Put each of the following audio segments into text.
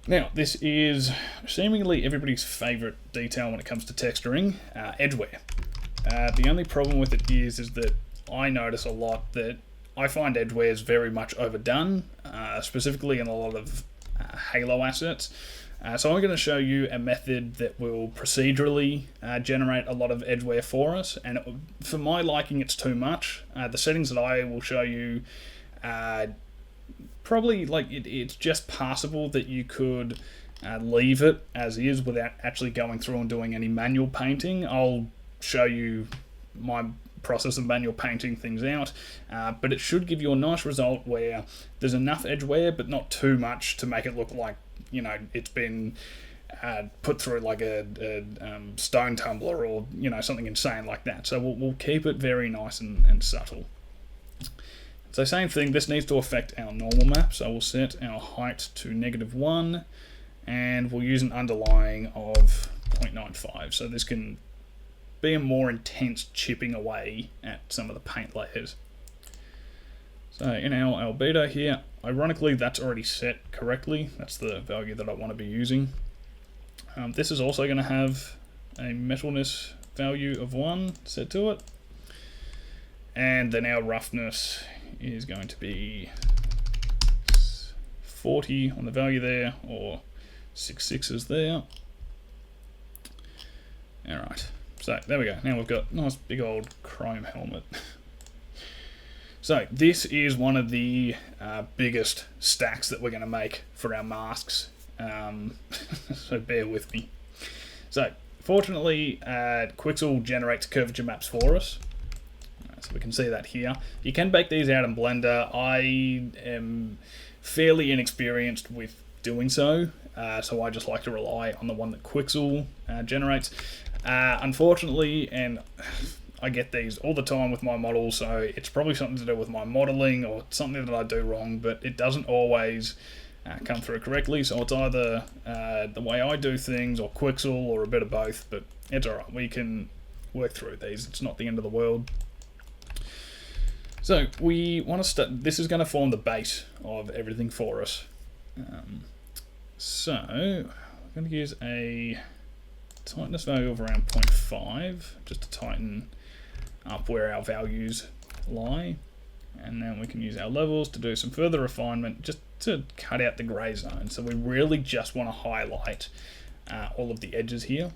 Now, this is seemingly everybody's favourite detail when it comes to texturing, edgeware. The only problem with it is that I notice a lot that I find edgeware is very much overdone, specifically in a lot of Halo assets. So I'm going to show you a method that will procedurally generate a lot of edgeware for us, and for my liking it's too much. The settings that I will show you probably like it's just passable that you could leave it as is without actually going through and doing any manual painting. I'll show you my process of manual painting things out, but it should give you a nice result where there's enough edgeware but not too much to make it look like, you know, it's been put through like a stone tumbler or, you know, something insane like that. So we'll keep it very nice and subtle. So same thing, this needs to affect our normal map, so we'll set our height to -1 and we'll use an underlying of 0.95, so this can be a more intense chipping away at some of the paint layers. So in our albedo here, ironically that's already set correctly, that's the value that I want to be using. This is also going to have a metalness value of 1 set to it, and then our roughness is going to be 40 on the value there, or 6 sixes there. Alright, so there we go. Now we've got a nice big old chrome helmet. So this is one of the biggest stacks that we're going to make for our masks, so bear with me. So fortunately Quixel generates curvature maps for us. So we can see that here. You can bake these out in Blender. I am fairly inexperienced with doing so, so I just like to rely on the one that Quixel generates. Unfortunately, and I get these all the time with my models, so it's probably something to do with my modeling or something that I do wrong, but it doesn't always come through correctly, so it's either the way I do things or Quixel or a bit of both, but it's alright, we can work through these, it's not the end of the world. So we want to start, this is going to form the base of everything for us. So I'm going to use a tightness value of around 0.5 just to tighten up where our values lie. And then we can use our levels to do some further refinement just to cut out the grey zone. So we really just want to highlight all of the edges here.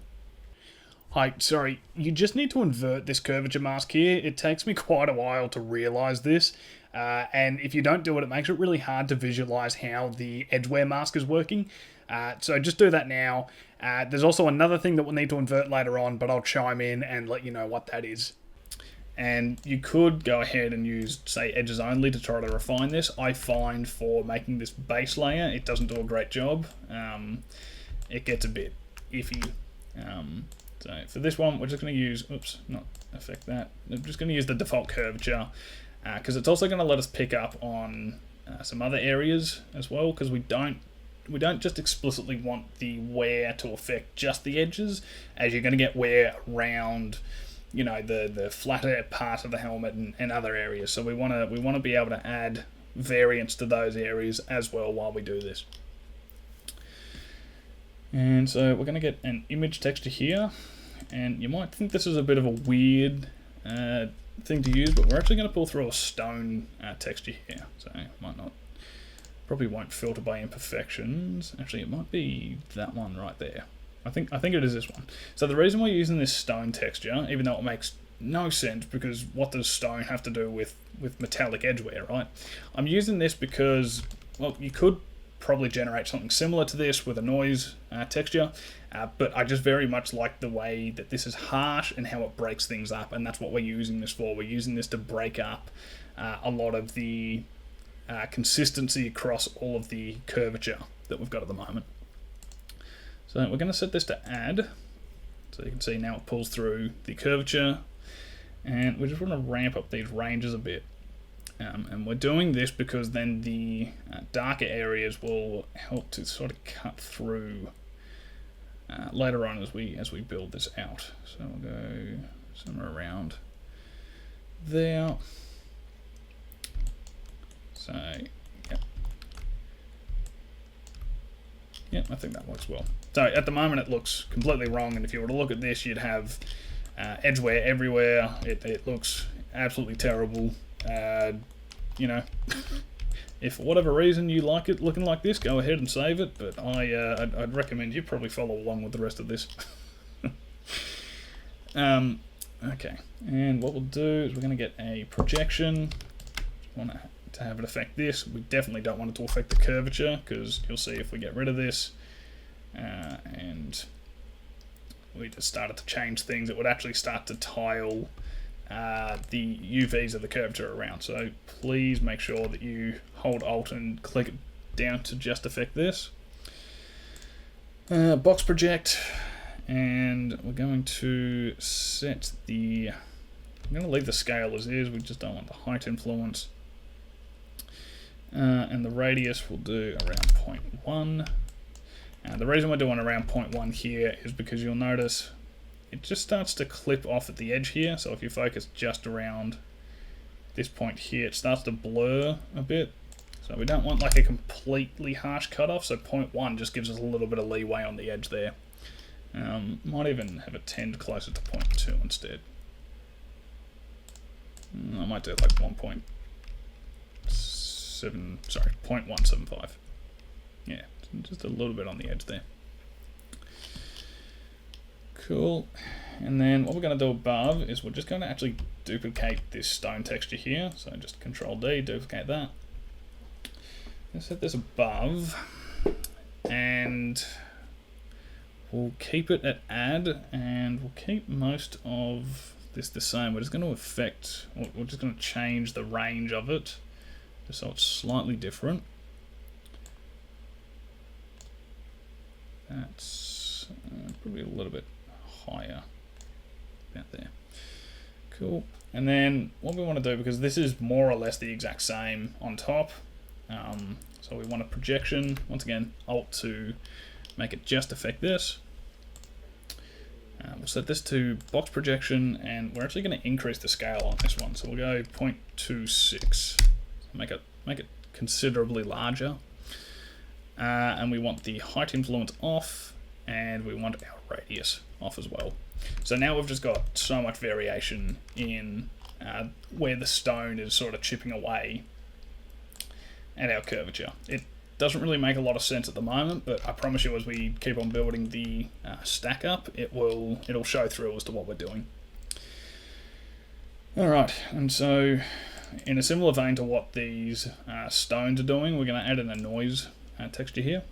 Hi, sorry, you just need to invert this curvature mask here. It takes me quite a while to realise this, and if you don't do it, it makes it really hard to visualise how the edgeware mask is working. So just do that now. There's also another thing that we'll need to invert later on, but I'll chime in and let you know what that is. And you could go ahead and use, say, edges only to try to refine this. I find for making this base layer, it doesn't do a great job. It gets a bit iffy. So for this one, we're just going to use, oops, not affect that. I'm just going to use the default curvature because it's also going to let us pick up on some other areas as well, because we don't just explicitly want the wear to affect just the edges, as you're going to get wear around, you know, the flatter part of the helmet and other areas. So we want to be able to add variance to those areas as well while we do this. And so we're going to get an image texture here, and you might think this is a bit of a weird thing to use, but we're actually going to pull through a stone texture here, so it might not, probably won't filter by imperfections. Actually, it might be that one right there. I think it is this one. So the reason we're using this stone texture, even though it makes no sense, because what does stone have to do with metallic edgeware, right? I'm using this because, well, you could probably generate something similar to this with a noise texture, but I just very much like the way that this is harsh and how it breaks things up, and that's what we're using this for. We're using this to break up a lot of the consistency across all of the curvature that we've got at the moment. So we're going to set this to add, so you can see now it pulls through the curvature, and we just want to ramp up these ranges a bit. And we're doing this because then the darker areas will help to sort of cut through later on as we build this out. So we'll go somewhere around there. So, yep. Yeah, I think that works well. So at the moment it looks completely wrong, and if you were to look at this, you'd have edge wear everywhere. It looks absolutely terrible. You know, if for whatever reason you like it looking like this, go ahead and save it, but I'd recommend you probably follow along with the rest of this. Okay, and what we'll do is we're going to get a projection. Want to have it affect this. We definitely don't want it to affect the curvature, because you'll see if we get rid of this and we just started to change things, it would actually start to tile the UVs of the curvature around. So please make sure that you hold Alt and click it down to just affect this. Box project, and we're going to set the, I'm going to leave the scale as is, we just don't want the height influence. And the radius we'll do around 0.1. The reason we're doing around 0.1 here is because you'll notice it just starts to clip off at the edge here. So if you focus just around this point here, it starts to blur a bit. So we don't want like a completely harsh cutoff, so 0.1 just gives us a little bit of leeway on the edge there. Might even have it tend closer to 0.2 instead. I might do like 0.175. Yeah, just a little bit on the edge there. Cool. And then what we're going to do above is we're just going to actually duplicate this stone texture here. So just Control D, duplicate that. Let's set this above, and we'll keep it at add, and we'll keep most of this the same. We're just going to affect, we're just going to change the range of it, just so it's slightly different. That's probably a little bit higher, about there. Cool. And then what we want to do, because this is more or less the exact same on top, so we want a projection. Once again, Alt to make it just affect this. We'll set this to box projection, and we're actually going to increase the scale on this one. So we'll go 0.26, make it considerably larger. And we want the height influence off, and we want our radius off as well. So now we've just got so much variation in where the stone is sort of chipping away at our curvature. It doesn't really make a lot of sense at the moment, but I promise you as we keep on building the stack up, it'll show through as to what we're doing. Alright, and so in a similar vein to what these stones are doing, we're going to add in a noise texture here.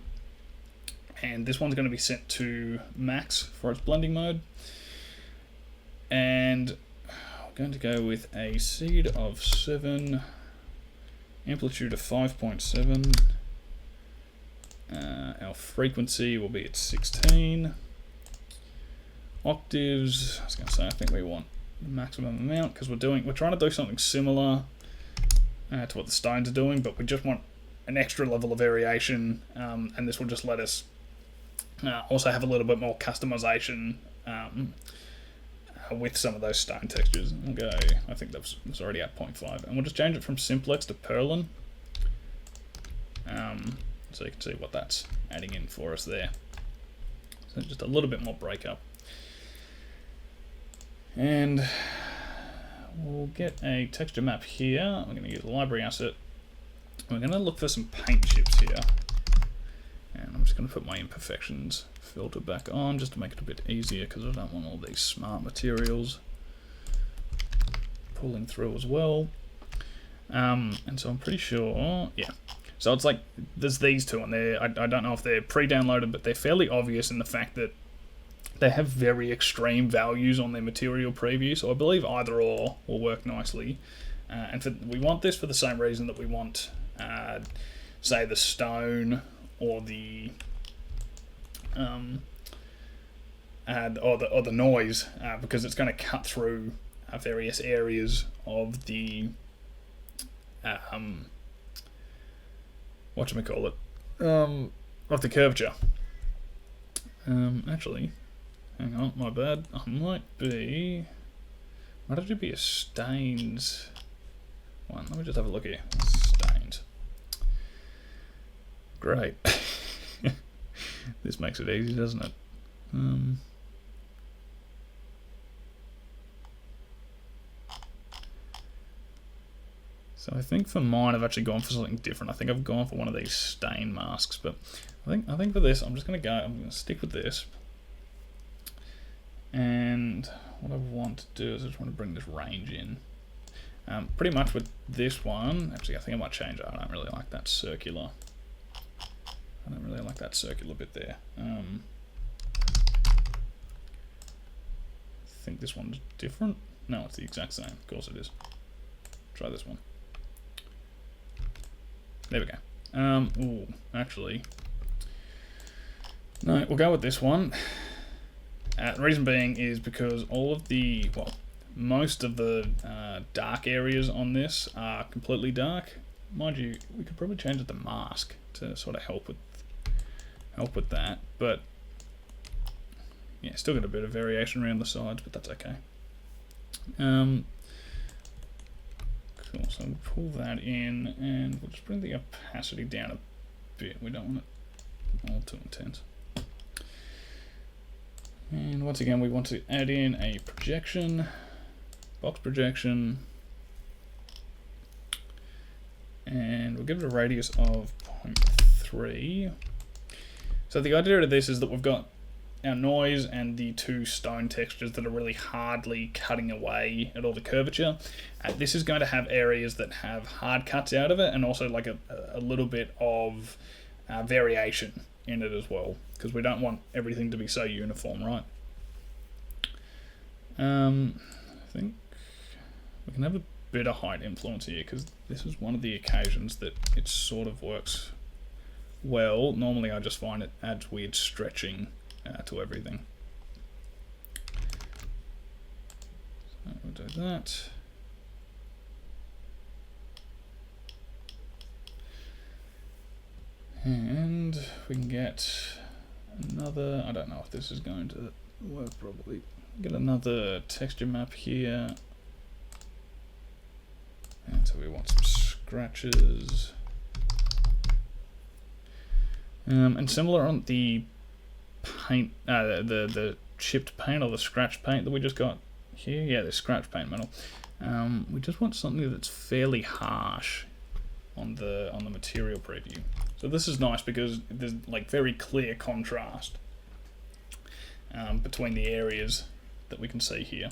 And this one's going to be set to max for its blending mode. And we're going to go with a seed of 7, amplitude of 5.7. Our frequency will be at 16. Octaves, I was going to say, I think we want the maximum amount because we're trying to do something similar to what the stones are doing, but we just want an extra level of variation, and this will just let us also have a little bit more customization with some of those stone textures. We'll go, I think that's already at 0.5, and we'll just change it from simplex to Perlin, so you can see what that's adding in for us there. So just a little bit more breakup. And we'll get a texture map here. We're going to use a library asset. We're going to look for some paint chips here. And I'm just going to put my imperfections filter back on just to make it a bit easier, because I don't want all these smart materials pulling through as well. And so I'm pretty sure, yeah. So it's like, there's these two on there. I don't know if they're pre-downloaded, but they're fairly obvious in the fact that they have very extreme values on their material preview. So I believe either or will work nicely. And we want this for the same reason that we want, say, the stone or the or the noise, because it's going to cut through various areas of the whatchamacallit, of the curvature. Actually, hang on, my bad. Might it be a stains one? Let me just have a look here. Stains. Great. This makes it easy, doesn't it? So I think for mine, I've actually gone for something different. I think I've gone for one of these stain masks, but I think for this, I'm going to stick with this. And what I want to do is I just want to bring this range in. Pretty much with this one, actually I think I might change it. I don't really like that circular. I don't really like that circular bit there. I think this one's different. No, it's the exact same. Of course it is. Try this one. There we go. Ooh, actually, no, we'll go with this one. The reason being is because all of the, well, most of the dark areas on this are completely dark. Mind you, we could probably change it to mask to sort of help with that, but yeah, still got a bit of variation around the sides, but that's okay. Cool, so we'll pull that in and we'll just bring the opacity down a bit. We don't want it all too intense. And once again, we want to add in a projection, box projection, and we'll give it a radius of 0.3. So the idea of this is that we've got our noise and the two stone textures that are really hardly cutting away at all the curvature. This is going to have areas that have hard cuts out of it, and also like a little bit of variation in it as well, because we don't want everything to be so uniform, right? I think we can have a bit of height influence here, because this is one of the occasions that it sort of works well. Normally I just find it adds weird stretching to everything. So we'll do that. And we can get another, I don't know if this is going to work probably. Get another texture map here. And so we want some scratches. And similar on the paint, the chipped paint or the scratch paint that we just got here. Yeah, the scratch paint metal. We just want something that's fairly harsh on the material preview. So this is nice because there's like very clear contrast between the areas that we can see here.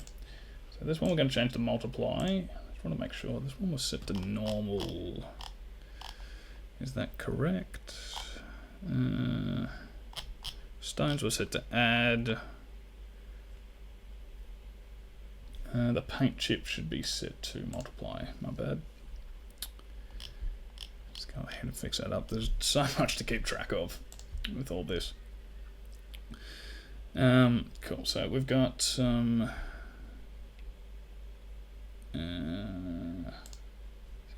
So this one we're going to change to multiply. I just want to make sure this one was set to normal. Is that correct? Stones were set to add. The paint chip should be set to multiply. My bad. Let's go ahead and fix that up. There's so much to keep track of with all this. Cool. So we've got some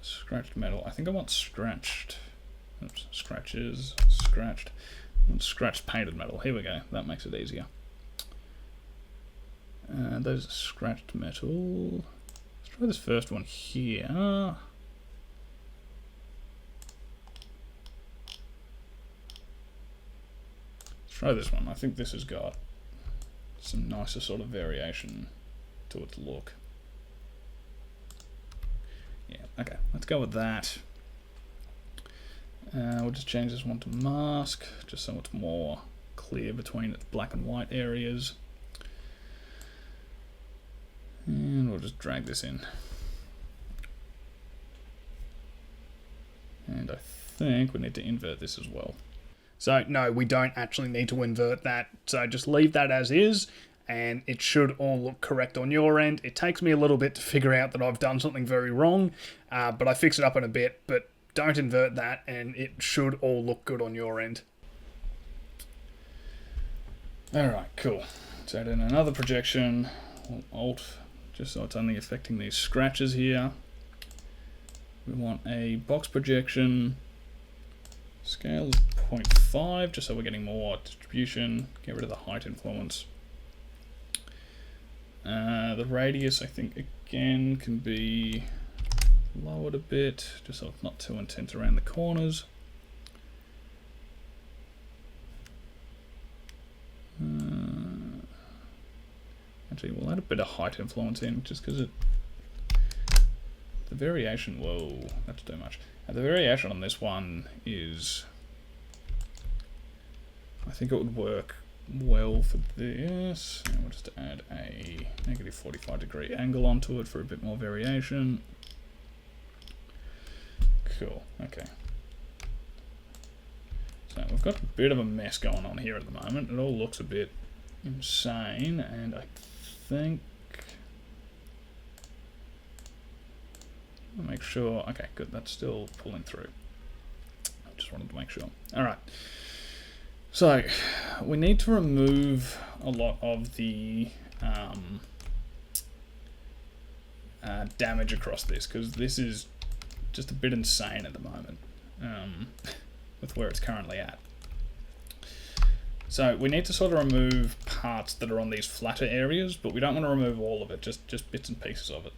scratched metal. I think I want scratched. Oops, scratches, scratched. I want scratched painted metal. Here we go. That makes it easier. Those are scratched metal. Let's try this first one here. Let's try this one. I think this has got some nicer sort of variation to its look. Yeah, okay, let's go with that. We'll just change this one to mask, just so it's more clear between its black and white areas. And we'll just drag this in. And I think we need to invert this as well. So no, we don't actually need to invert that. So just leave that as is, and it should all look correct on your end. It takes me a little bit to figure out that I've done something very wrong, but I fix it up in a bit. But don't invert that, and it should all look good on your end. Alright, cool. Let's add in another projection. Alt, just so it's only affecting these scratches here. We want a box projection. Scale is 0.5, just so we're getting more distribution. Get rid of the height influence. The radius, I think, again, can be lowered a bit, just so it's not too intense around the corners. Actually, we'll add a bit of height influence in, just because the variation, whoa, that's too much. The variation on this one is, I think it would work well for this. And we'll just add a negative 45-degree angle onto it for a bit more variation. Cool, okay. So we've got a bit of a mess going on here at the moment. It all looks a bit insane, and I think, I'll make sure, okay, good, that's still pulling through. I just wanted to make sure. All right. So we need to remove a lot of the damage across this, because this is just a bit insane at the moment with where it's currently at. So we need to sort of remove parts that are on these flatter areas, but we don't want to remove all of it, just bits and pieces of it.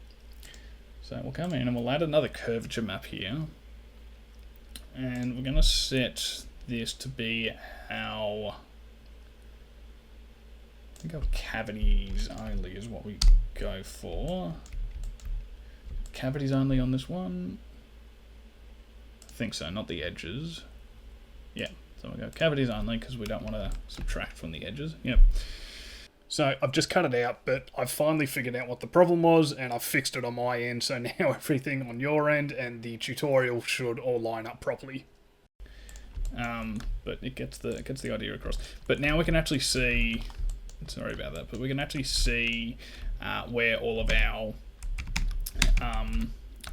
So we'll come in and we'll add another curvature map here, and we're going to set this to be our, I think our cavities only is what we go for. Cavities only on this one. I think so, not the edges. Yeah, so we'll go cavities only because we don't want to subtract from the edges. Yep. So I've just cut it out, but I've finally figured out what the problem was, and I've fixed it on my end, so now everything on your end and the tutorial should all line up properly. But it gets the idea across. But now we can actually see, sorry about that, but we can actually see where all of our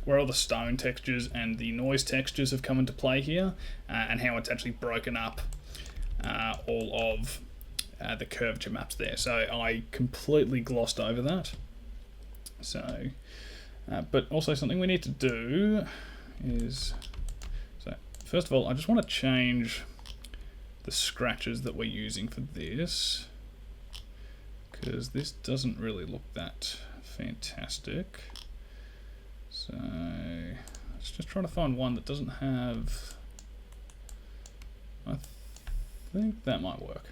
where all the stone textures and the noise textures have come into play here, and how it's actually broken up all of the curvature maps there. So I completely glossed over that. So, but also something we need to do is, so first of all, I just want to change the scratches that we're using for this, because this doesn't really look that fantastic. So let's just try to find one that doesn't have, I think that might work.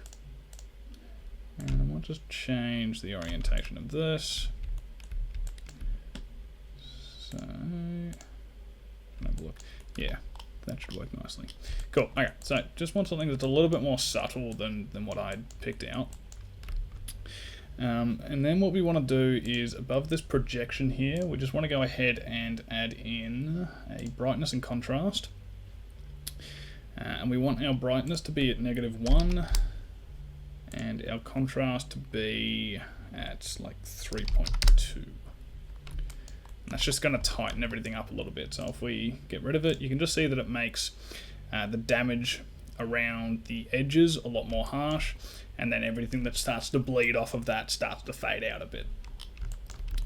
And we'll just change the orientation of this. So, have a look. Yeah, that should work nicely. Cool. Okay, so just want something that's a little bit more subtle than what I'd picked out. And then what we want to do is above this projection here, we just want to go ahead and add in a brightness and contrast. And we want our brightness to be at -1. And our contrast to be at like 3.2. And that's just going to tighten everything up a little bit. So if we get rid of it, you can just see that it makes the damage around the edges a lot more harsh, and then everything that starts to bleed off of that starts to fade out a bit.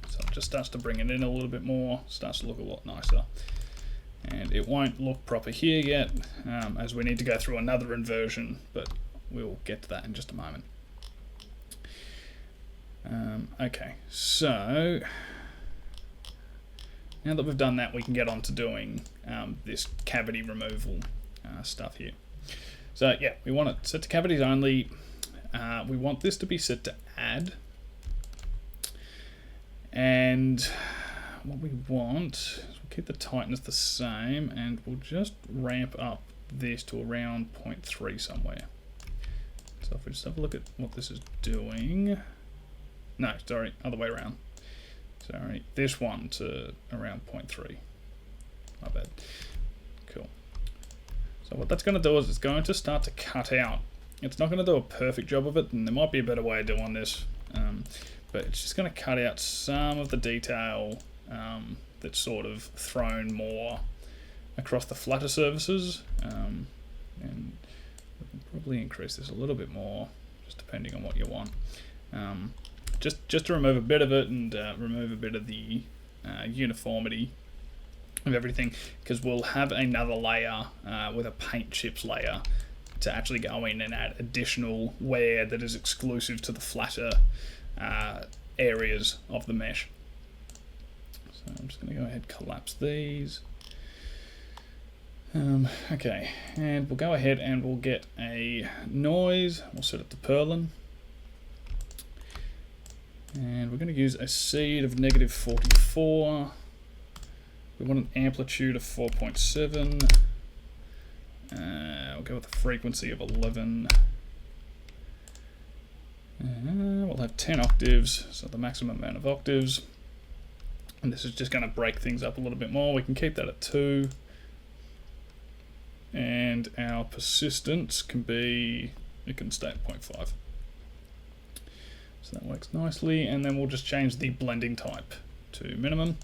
So it just starts to bring it in a little bit more, starts to look a lot nicer. And it won't look proper here yet, as we need to go through another inversion, but we'll get to that in just a moment. Okay, so now that we've done that, we can get on to doing this cavity removal stuff here. So yeah, we want it set to cavities only. We want this to be set to add. And what we want is we'll keep the tightness the same, and we'll just ramp up this to around 0.3 somewhere. So if we just have a look at what this is doing. No, sorry, other way around. Sorry, this one to around 0.3. My bad. Cool. So what that's going to do is it's going to start to cut out. It's not going to do a perfect job of it, and there might be a better way of doing this. But it's just going to cut out some of the detail that's sort of thrown more across the flatter surfaces. And we can probably increase this a little bit more, just depending on what you want. Just to remove a bit of it and remove a bit of the uniformity of everything, because we'll have another layer with a paint chips layer to actually go in and add additional wear that is exclusive to the flatter areas of the mesh. So I'm just going to go ahead and collapse these. Okay, and we'll go ahead and we'll get a noise. We'll set it to Perlin. And we're going to use a seed of -44. We want an amplitude of 4.7. We'll go with a frequency of 11. We'll have 10 octaves, so the maximum amount of octaves. And this is just going to break things up a little bit more. We can keep that at 2. And our persistence can be, it can stay at 0.5. So that works nicely. And then we'll just change the blending type to minimum.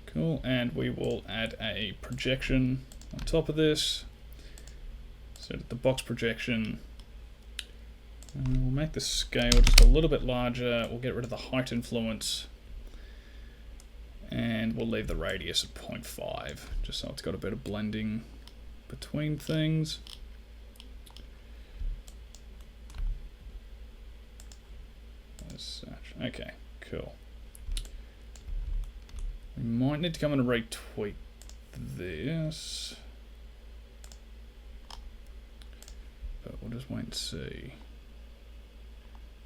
Cool, and we will add a projection on top of this. So the box projection, and we'll make the scale just a little bit larger. We'll get rid of the height influence, and we'll leave the radius at 0.5, just so it's got a bit of blending between things. As such. Okay, cool. We might need to come in and retweak this, but we'll just wait and see,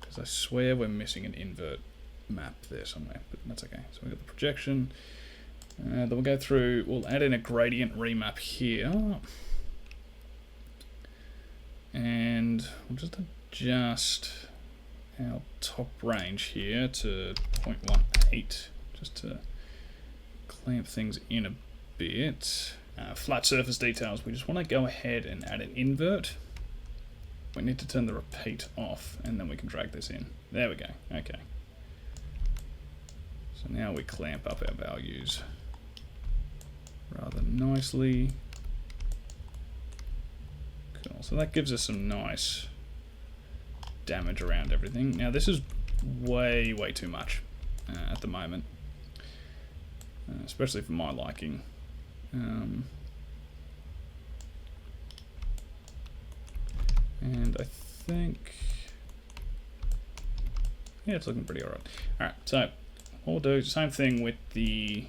because I swear we're missing an invert map there somewhere, but that's okay. So we've got the projection, then we'll go through, we'll add in a gradient remap here, and we'll just adjust our top range here to 0.18, just to clamp things in a bit. Flat surface details, we just want to go ahead and add an invert. We need to turn the repeat off, and then we can drag this in. There we go, okay. So now we clamp up our values rather nicely. Cool, so that gives us some nice damage around everything. Now this is way too much at the moment. Especially for my liking. And I think, yeah, it's looking pretty alright. Alright, so what we'll do, same thing with the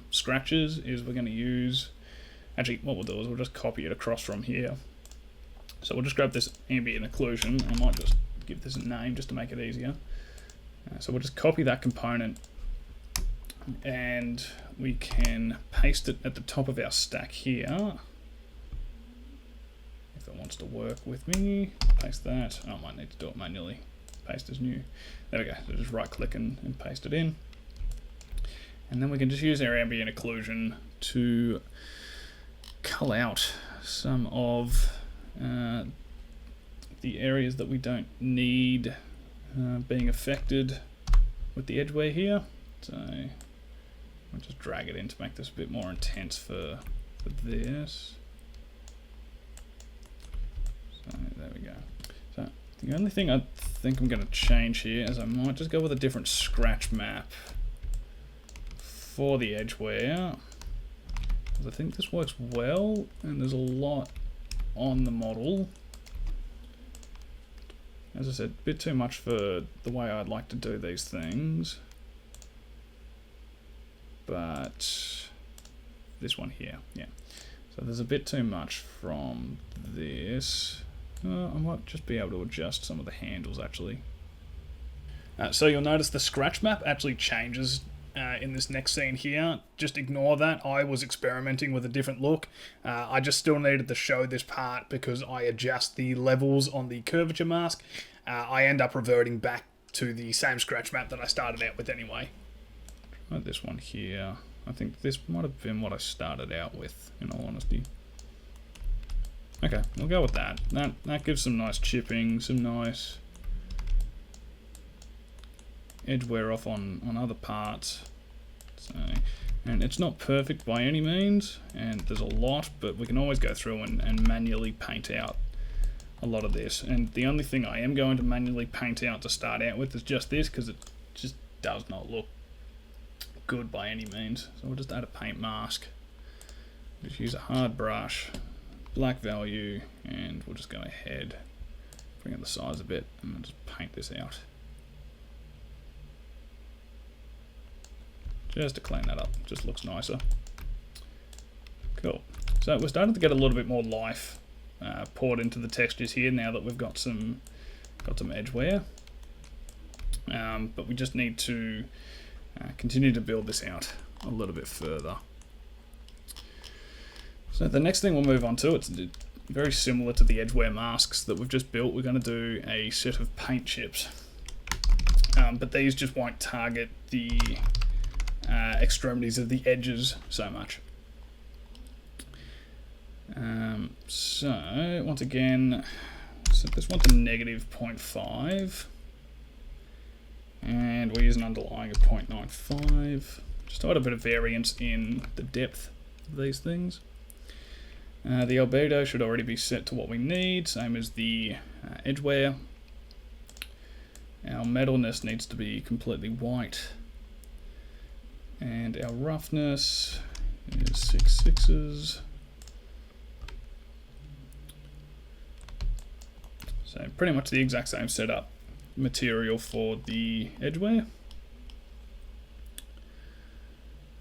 scratches, is we're going to use, actually what we'll do is we'll just copy it across from here. So we'll just grab this ambient occlusion. I might just give this a name just to make it easier. So we'll just copy that component, and we can paste it at the top of our stack here. If it wants to work with me, paste that. Oh, I might need to do it manually. Paste as new. There we go. So just right click and paste it in. And then we can just use our ambient occlusion to cull out some of the areas that we don't need being affected with the edge wear here. So I'll just drag it in to make this a bit more intense for this. So there we go. So the only thing I think I'm going to change here is I might just go with a different scratch map for the edge wear. I think this works well, and there's a lot on the model. As I said, a bit too much for the way I'd like to do these things. But this one here, yeah. So there's a bit too much from this. I might just be able to adjust some of the handles actually. So you'll notice the scratch map actually changes in this next scene here. Just ignore that. I was experimenting with a different look. I just still needed to show this part because I adjust the levels on the curvature mask. I end up reverting back to the same scratch map that I started out with anyway. Try this one here. I think this might have been what I started out with, in all honesty. Okay, we'll go with that. That gives some nice chipping, some nice edge wear off on other parts. So, and it's not perfect by any means, and there's a lot, but we can always go through and manually paint out a lot of this. And the only thing I am going to manually paint out to start out with is just this, because it just does not look good by any means. So we'll just add a paint mask, just use a hard brush, black value, and we'll just go ahead, bring up the size a bit, and then just paint this out. Just to clean that up, just looks nicer. Cool. So we're starting to get a little bit more life poured into the textures here now that we've got some edge wear. But we just need to continue to build this out a little bit further. So the next thing we'll move on to, it's very similar to the edge wear masks that we've just built. We're going to do a set of paint chips, but these just won't target the extremities of the edges so much. So once again, set this one to -0.5, and we'll use an underlying of 0.95, just to add a bit of variance in the depth of these things. The albedo should already be set to what we need, same as the edge wear. Our metalness needs to be completely white, and our roughness is 6/6. So pretty much the exact same setup material for the edge wear.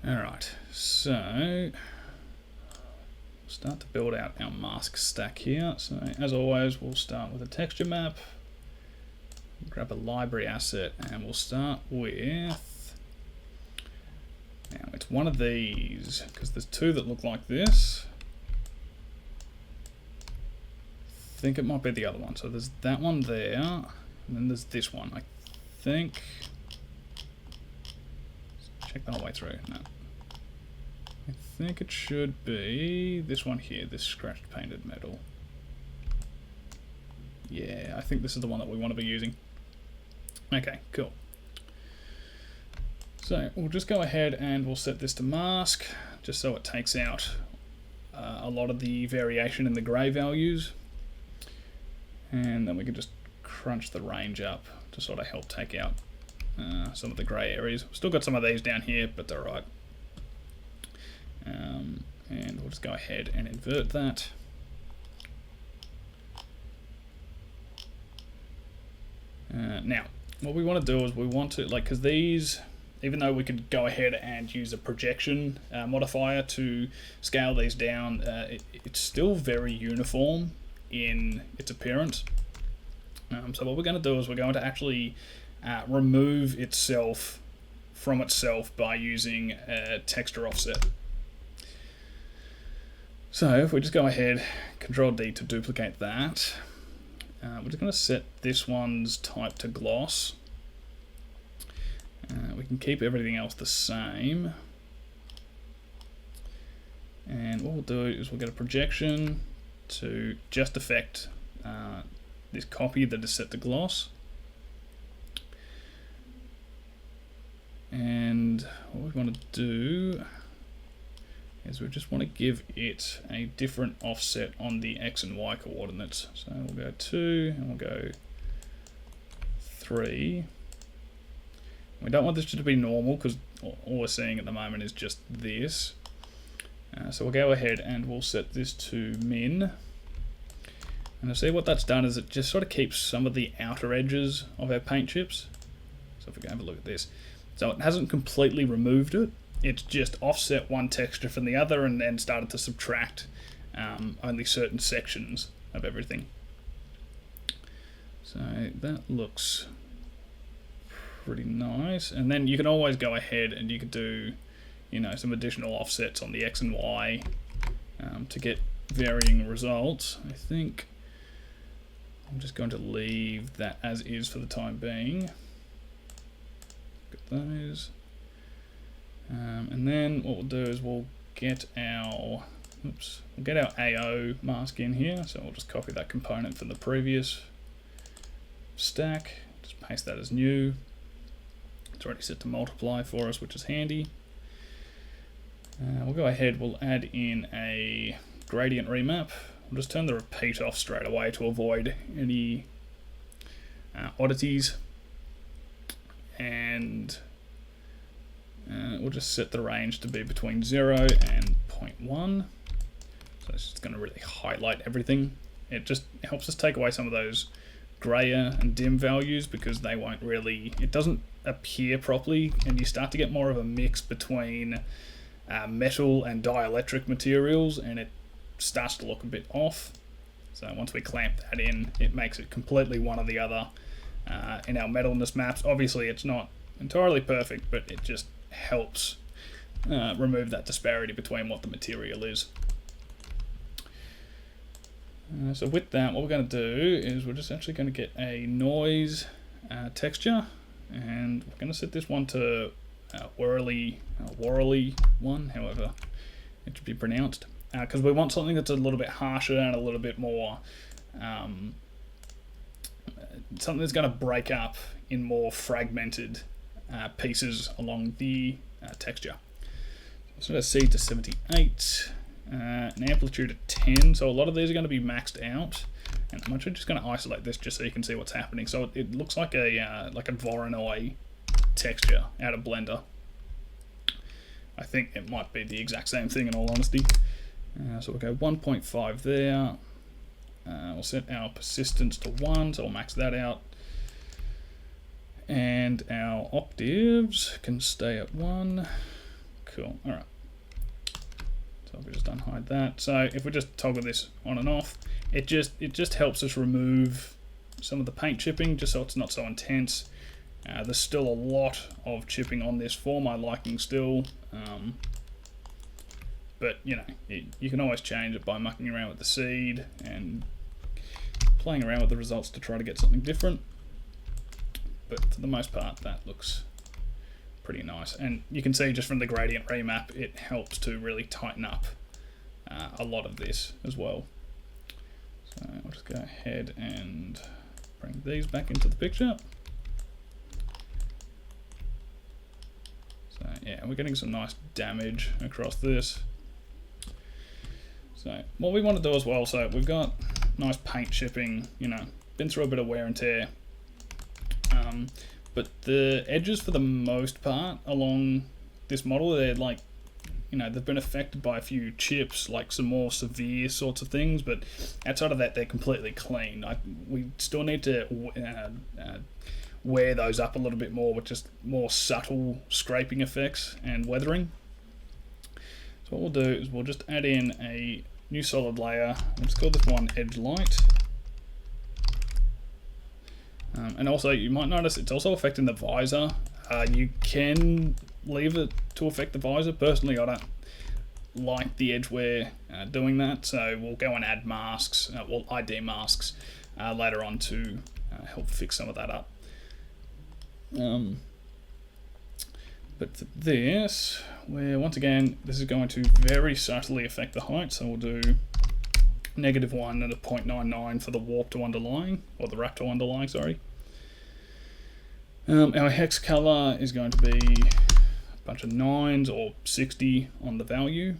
Alright, so start to build out our mask stack here. So as always, we'll start with a texture map, grab a library asset, and we'll start with, now it's one of these, because there's two that look like this. I think it might be the other one. So there's that one there, and then there's this one, I think. Let's check the whole way through. No. I think it should be this one here, this scratched painted metal. Yeah, I think this is the one that we want to be using. Okay, cool. So we'll just go ahead and we'll set this to mask, just so it takes out a lot of the variation in the grey values. And then we can just crunch the range up to sort of help take out some of the grey areas. We've still got some of these down here, but they're right. And we'll just go ahead and invert that. Now, what we want to do is we want to, like, because these, even though we could go ahead and use a projection modifier to scale these down, it's still very uniform in its appearance. So what we're going to do is we're going to actually remove itself from itself by using a texture offset. So if we just go ahead, Control D to duplicate that, we're just going to set this one's type to gloss. We can keep everything else the same. And what we'll do is we'll get a projection to just affect this copy that is set to gloss. And what we want to do is we just want to give it a different offset on the X and Y coordinates. So we'll go 2 and we'll go 3. We don't want this to be normal because all we're seeing at the moment is just this. So we'll go ahead and we'll set this to min. And you'll see what that's done is it just sort of keeps some of the outer edges of our paint chips. So if we go have a look at this. So it hasn't completely removed it. It's just offset one texture from the other and then started to subtract only certain sections of everything. So that looks pretty nice. And then you can always go ahead and you could do, you know, some additional offsets on the X and Y to get varying results. I think I'm just going to leave that as is for the time being. Look at those. And then what we'll do is we'll get our AO mask in here. So we'll just copy that component from the previous stack, just paste that as new. It's already set to multiply for us, which is handy. We'll go ahead, we'll add in a gradient remap. We'll just turn the repeat off straight away to avoid any oddities. And we'll just set the range to be between 0 and 0.1. So it's just going to really highlight everything. It just helps us take away some of those grayer and dim values because they won't really, it doesn't appear properly, and you start to get more of a mix between metal and dielectric materials, and it starts to look a bit off. So once we clamp that in, it makes it completely one or the other in our metalness maps. Obviously it's not entirely perfect, but it just helps remove that disparity between what the material is. So with that, what we're going to do is we're just actually going to get a noise texture, and we're going to set this one to Worley one, however it should be pronounced, because we want something that's a little bit harsher and a little bit more something that's going to break up in more fragmented pieces along the texture. So let's see to 78, an amplitude of 10. So a lot of these are going to be maxed out, and I'm actually just going to isolate this just so you can see what's happening. So it looks like a Voronoi texture out of Blender. I think it might be the exact same thing in all honesty. So we'll go 1.5 there. We'll set our persistence to 1, so we'll max that out. And our octaves can stay at 1. Cool, alright. So if we just unhide that. So if we just toggle this on and off, it just helps us remove some of the paint chipping, just so it's not so intense. There's still a lot of chipping on this for my liking still. But you know, you can always change it by mucking around with the seed and playing around with the results to try to get something different. But for the most part, that looks pretty nice. And you can see just from the gradient remap, it helps to really tighten up a lot of this as well. So I'll just go ahead and bring these back into the picture. So yeah, we're getting some nice damage across this. So what we want to do as well, so we've got nice paint chipping, you know, been through a bit of wear and tear. But the edges for the most part along this model, they're like, you know, they've been affected by a few chips, like some more severe sorts of things, but outside of that, they're completely clean. We still need to wear those up a little bit more with just more subtle scraping effects and weathering. So what we'll do is we'll just add in a new solid layer. Let's call this one Edge Light. And also you might notice it's also affecting the visor. You can leave it to affect the visor. Personally, I don't like the edgeware doing that, so we'll go and add masks, ID masks later on to help fix some of that up. But for this, once again, this is going to very subtly affect the height, so we'll do -1 and a 0.99 for the warp to underlying, or the wrap to underlying, sorry. Our hex color is going to be a bunch of 9s or 60 on the value.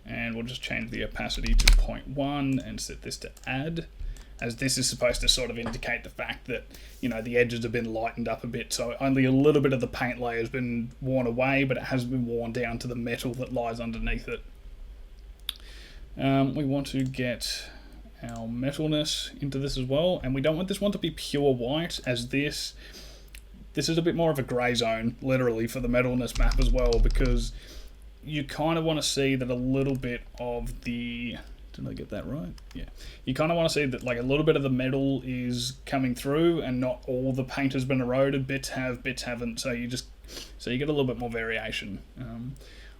And we'll just change the opacity to 0.1 and set this to add, as this is supposed to sort of indicate the fact that, you know, the edges have been lightened up a bit, so only a little bit of the paint layer has been worn away, but it has been worn down to the metal that lies underneath it. We want to get our metalness into this as well, and we don't want this one to be pure white, as this is a bit more of a grey zone, literally, for the metalness map as well, because you kind of want to see that a little bit of the... Did I get that right? Yeah. You kind of want to see that like a little bit of the metal is coming through and not all the paint has been eroded. Bits have, bits haven't. So you get a little bit more variation.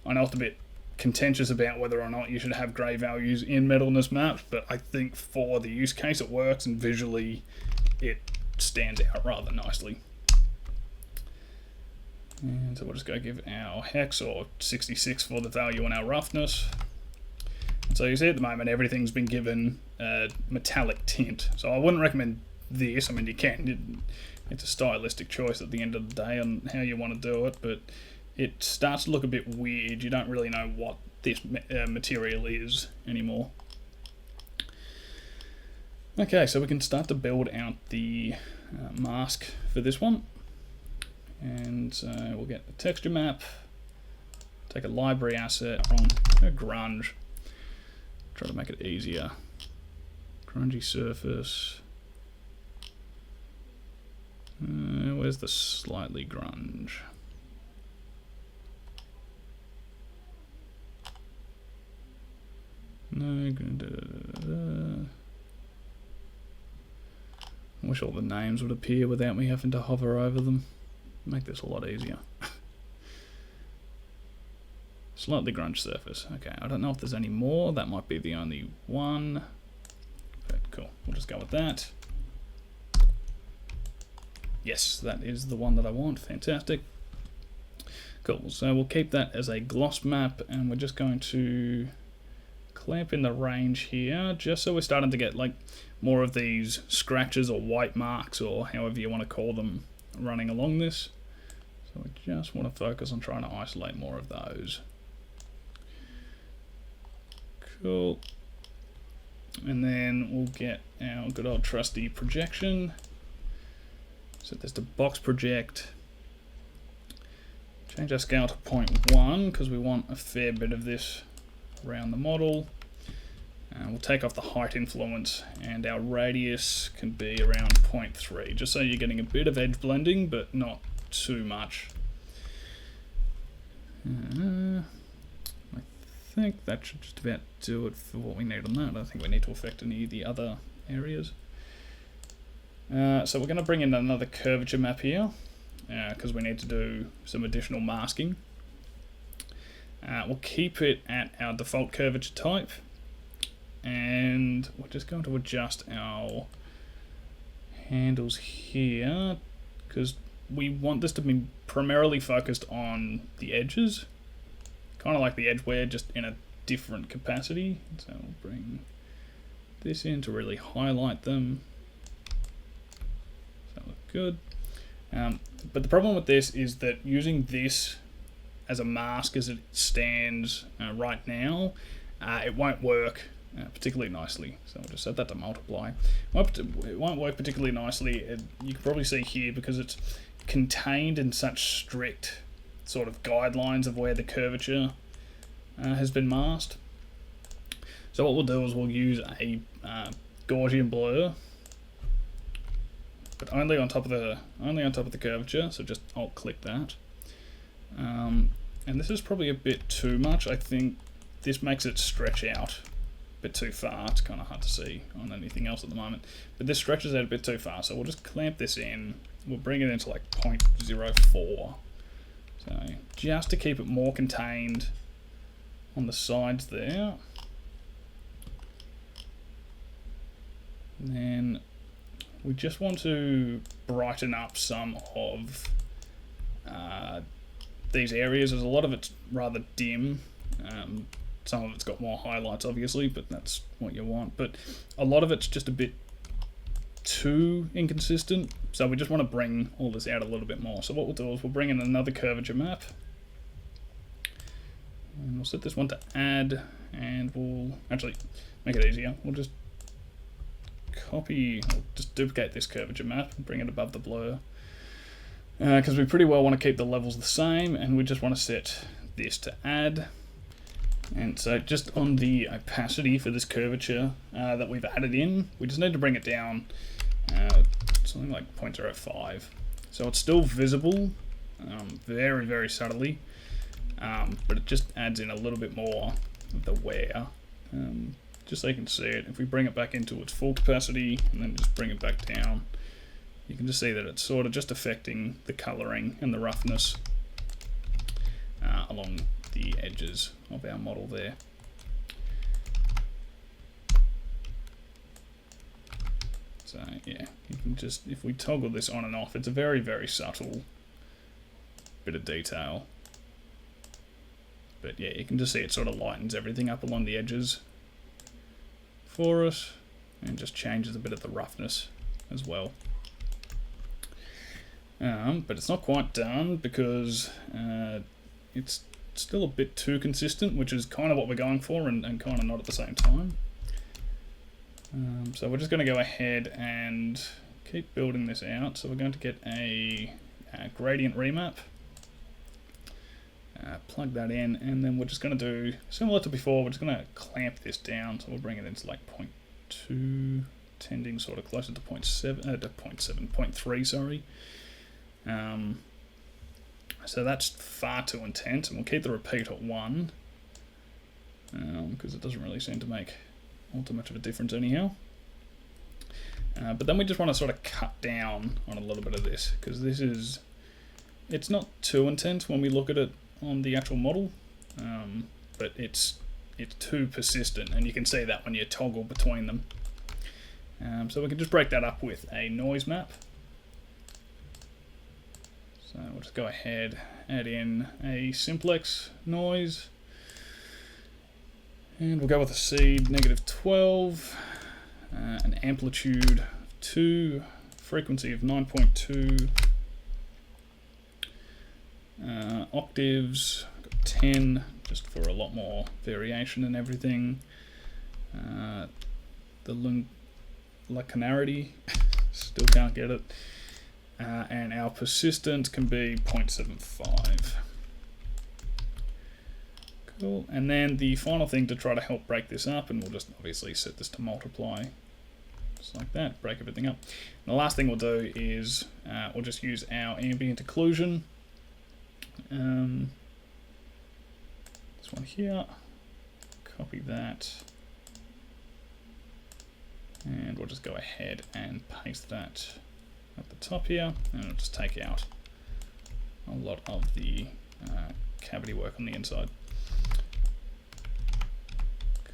I know it's a bit contentious about whether or not you should have grey values in metalness maps, but I think for the use case it works, and visually it stands out rather nicely. And so we'll just go give our hex, or 66 for the value on our roughness. So you see at the moment everything's been given a metallic tint. So I wouldn't recommend this. I mean, you can. It's a stylistic choice at the end of the day on how you want to do it, but it starts to look a bit weird. You don't really know what this material is anymore. Okay, so we can start to build out the mask for this one. And so we'll get the texture map, take a library asset, a grunge. Try to make it easier. Grungy surface. Where's the slightly grunge? No. I wish all the names would appear without me having to hover over them. Make this a lot easier. Slightly grunge surface. Okay, I don't know if there's any more. That might be the only one. Okay, cool. We'll just go with that. Yes, that is the one that I want. Fantastic. Cool. So we'll keep that as a gloss map, and we're just going to clamp in the range here, just so we're starting to get like more of these scratches or white marks, or however you want to call them, running along this. So we just want to focus on trying to isolate more of those. Cool. And then we'll get our good old trusty projection. Set this to box project. Change our scale to 0.1 because we want a fair bit of this around the model. We'll take off the height influence, and our radius can be around 0.3, just so you're getting a bit of edge blending, but not too much. I think that should just about do it for what we need on that. I don't think we need to affect any of the other areas. So we're going to bring in another curvature map here, because we need to do some additional masking. We'll keep it at our default curvature type, and we're just going to adjust our handles here, because we want this to be primarily focused on the edges. Kind of like the edge wear, just in a different capacity. So we'll bring this in to really highlight them. That looks good. But the problem with this is that using this as a mask as it stands right now, it won't work particularly nicely. So we'll just set that to multiply. It won't work particularly nicely. You can probably see here because it's contained in such strict sort of guidelines of where the curvature has been masked. So what we'll do is we'll use a Gaussian blur, but only on top of the curvature. So just Alt click that, and this is probably a bit too much. I think this makes it stretch out a bit too far. It's kind of hard to see on anything else at the moment, but this stretches out a bit too far. So we'll just clamp this in. We'll bring it into like 0.04. So just to keep it more contained on the sides there. And then we just want to brighten up some of these areas. There's a lot of it's rather dim. Some of it's got more highlights obviously, but that's what you want. But a lot of it's just a bit too inconsistent, so we just want to bring all this out a little bit more. So what we'll do is we'll bring in another curvature map, and we'll set this one to add, and we'll actually make it easier. We'll just just duplicate this curvature map and bring it above the blur, because we pretty well want to keep the levels the same, and we just want to set this to add. And so just on the opacity for this curvature that we've added in, we just need to bring it down something like 0.05. So it's still visible, very, very subtly, but it just adds in a little bit more of the wear, just so you can see it. If we bring it back into its full capacity and then just bring it back down, you can just see that it's sort of just affecting the colouring and the roughness along the edges of our model there. So yeah, you can just, if we toggle this on and off, it's a very, very subtle bit of detail. But yeah, you can just see it sort of lightens everything up along the edges for us, and just changes a bit of the roughness as well. But it's not quite done because it's still a bit too consistent, which is kind of what we're going for, and kind of not at the same time. So we're just going to go ahead and keep building this out. So we're going to get a gradient remap, plug that in, and then we're just going to do similar to before. We're just going to clamp this down, so we'll bring it into like 0.2, tending sort of closer to 0.3, sorry. So that's far too intense, and we'll keep the repeat at 1. because it doesn't really seem to make all too much of a difference anyhow. But then we just want to sort of cut down on a little bit of this, because it's not too intense when we look at it on the actual model, but it's too persistent, and you can see that when you toggle between them. So we can just break that up with a noise map. So we'll just go ahead, add in a simplex noise, and we'll go with a seed -12, an amplitude 2, frequency of 9.2, octaves 10, just for a lot more variation and everything. The lacunarity, still can't get it. And our persistence can be 0.75. Cool. And then the final thing to try to help break this up, and we'll just obviously set this to multiply, just like that, break everything up. And the last thing we'll do is we'll just use our ambient occlusion. This one here, copy that, and we'll just go ahead and paste that at the top here, and it'll just take out a lot of the cavity work on the inside.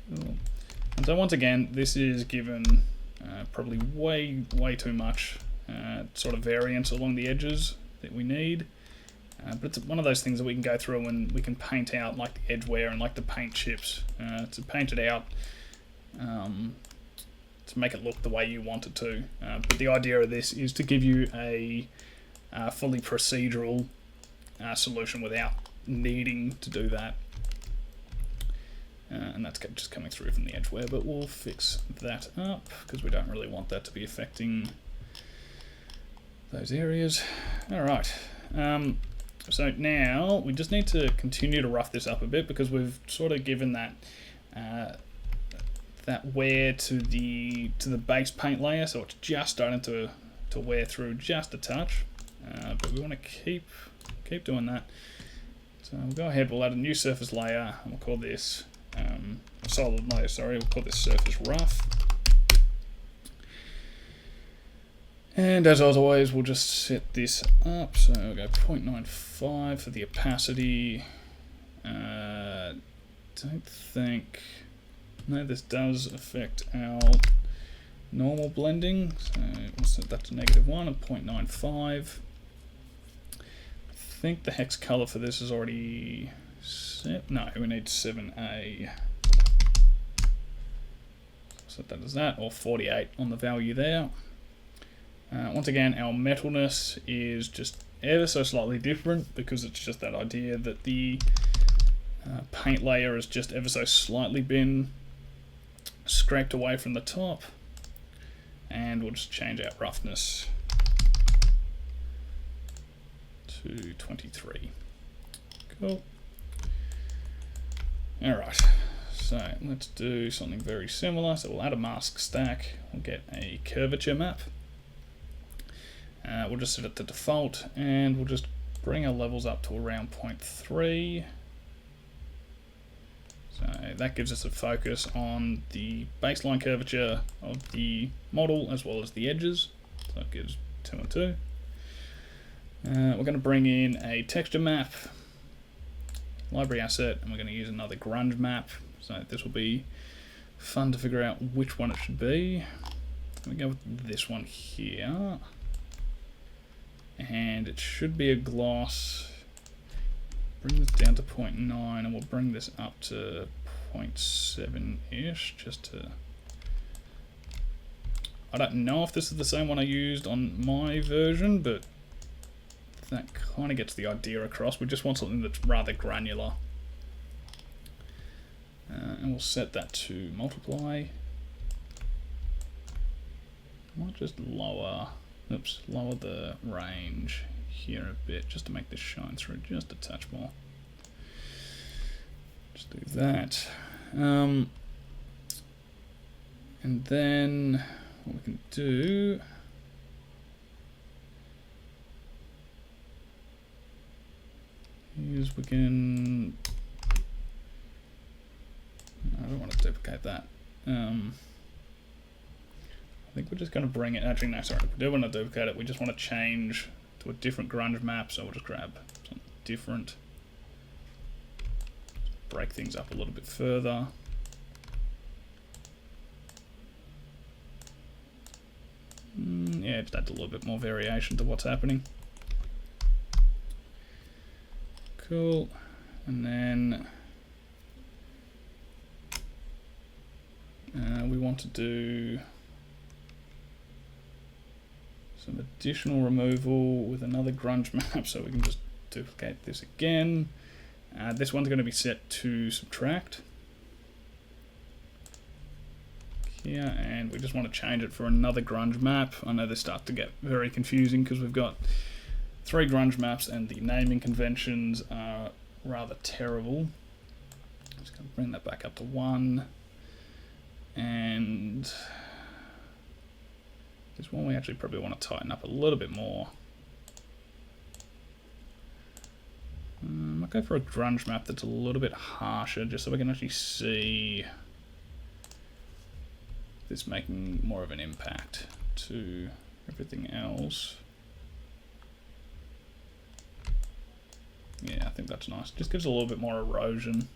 Cool. And so once again, this is given probably way too much sort of variance along the edges that we need. But it's one of those things that we can go through and we can paint out like the edge wear and like the paint chips to paint it out to make it look the way you want it to. But the idea of this is to give you a fully procedural solution without needing to do that. And that's just coming through from the edge wear, but we'll fix that up because we don't really want that to be affecting those areas. Alright, so now we just need to continue to rough this up a bit because we've sort of given that that wear to the base paint layer, so it's just starting to wear through just a touch, but we want to keep doing that. So we'll go ahead, we'll add a new surface layer, and we'll call this solid layer, sorry, we'll call this surface rough. And as always, we'll just set this up, so we'll go 0.95 for the opacity. Don't think, no, this does affect our normal blending, so we'll set that to -1 and 0.95. I think the hex color for this is already set. No, we need 7A. Set that as that, or 48 on the value there. Once again, our metalness is just ever so slightly different because it's just that idea that the paint layer has just ever so slightly been scraped away from the top, and we'll just change our roughness to 23. Cool. Alright, so let's do something very similar. So we'll add a mask stack, we'll get a curvature map. We'll just set it to default, and we'll just bring our levels up to around 0.3. So that gives us a focus on the baseline curvature of the model as well as the edges. So it gives 2 and 2. We're going to bring in a texture map, library asset, and we're going to use another grunge map. So this will be fun to figure out which one it should be. We go with this one here. And it should be a gloss. Bring this down to 0.9, and we'll bring this up to 0.7-ish, just to... I don't know if this is the same one I used on my version, but that kind of gets the idea across. We just want something that's rather granular. And we'll set that to multiply. Might just lower the range here a bit just to make this shine through just a touch more. Just do that. And then what we can do is we can I don't want to duplicate that. I think we're just going to bring it, actually no, sorry, we do want to duplicate it, we just want to change to a different grunge map, so we'll just grab something different. Break things up a little bit further. Yeah, just add a little bit more variation to what's happening. Cool. And then we want to do some additional removal with another grunge map, so we can just duplicate this again. This one's going to be set to subtract here, and we just want to change it for another grunge map. I know this starts to get very confusing because we've got 3 grunge maps and the naming conventions are rather terrible. Just going to bring that back up to 1, and this one we actually probably want to tighten up a little bit more. I might go for a grunge map that's a little bit harsher, just so we can actually see this making more of an impact to everything else. Yeah, I think that's nice. Just gives a little bit more erosion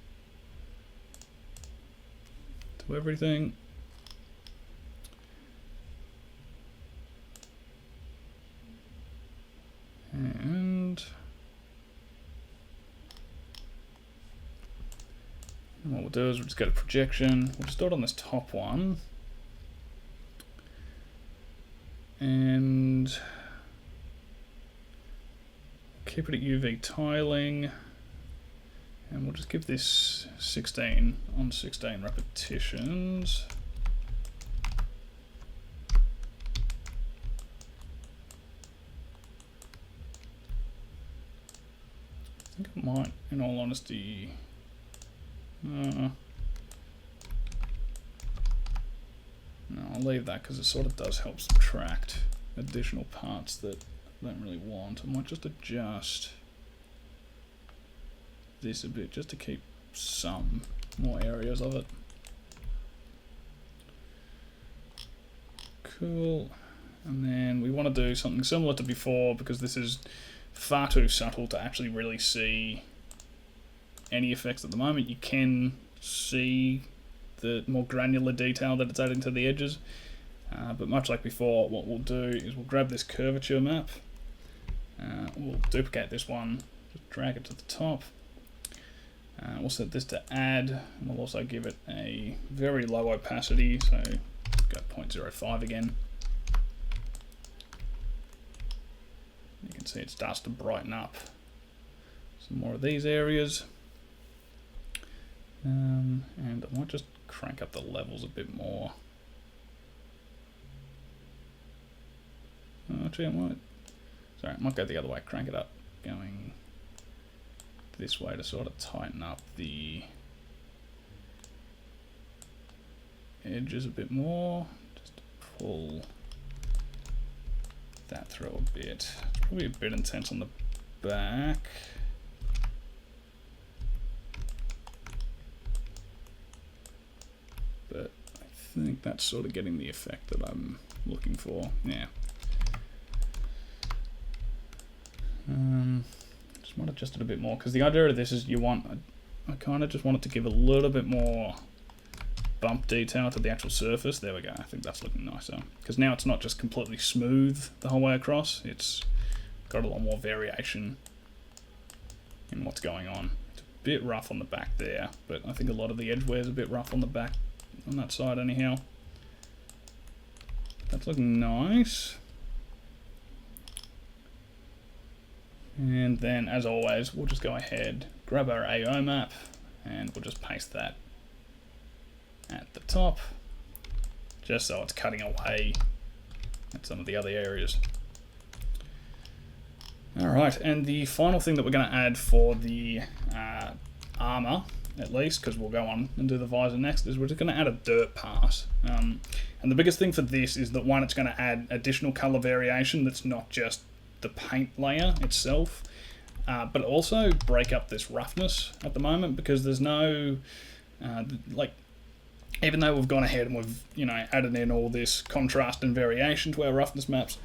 to everything. And what we'll do is we'll just go to projection. We'll start on this top one. And keep it at UV tiling. And we'll just give this 16 on 16 repetitions. I think I might, in all honesty, no, I'll leave that because it sort of does help subtract additional parts that I don't really want. I might just adjust this a bit just to keep some more areas of it. Cool. And then we want to do something similar to before, because this is far too subtle to actually really see any effects at the moment. You can see the more granular detail that it's adding to the edges, but much like before, what we'll do is we'll grab this curvature map, we'll duplicate this one, just drag it to the top, we'll set this to add, and we'll also give it a very low opacity, so go 0.05 again. You can see it starts to brighten up some more of these areas. And I might just crank up the levels a bit more. Actually, I might go the other way, crank it up, going this way to sort of tighten up the edges a bit more. Just pull that through a bit. It's probably a bit intense on the back. But I think that's sort of getting the effect that I'm looking for. Yeah. Just want to adjust it a bit more, because the idea of this is I kind of just want it to give a little bit more bump detail to the actual surface. There we go. I think that's looking nicer, because now it's not just completely smooth the whole way across. It's got a lot more variation in what's going on. It's a bit rough on the back there, but I think a lot of the edge wear is a bit rough on the back on that side anyhow. That's looking nice. And then, as always, we'll just go ahead, grab our AO map, and we'll just paste that at the top, just so it's cutting away at some of the other areas. Alright, and the final thing that we're going to add for the armor, at least, because we'll go on and do the visor next, is we're just going to add a dirt pass. And the biggest thing for this is that, one, it's going to add additional color variation that's not just the paint layer itself, but also break up this roughness at the moment, because there's no Like, even though we've gone ahead and we've, you know, added in all this contrast and variation to our roughness maps,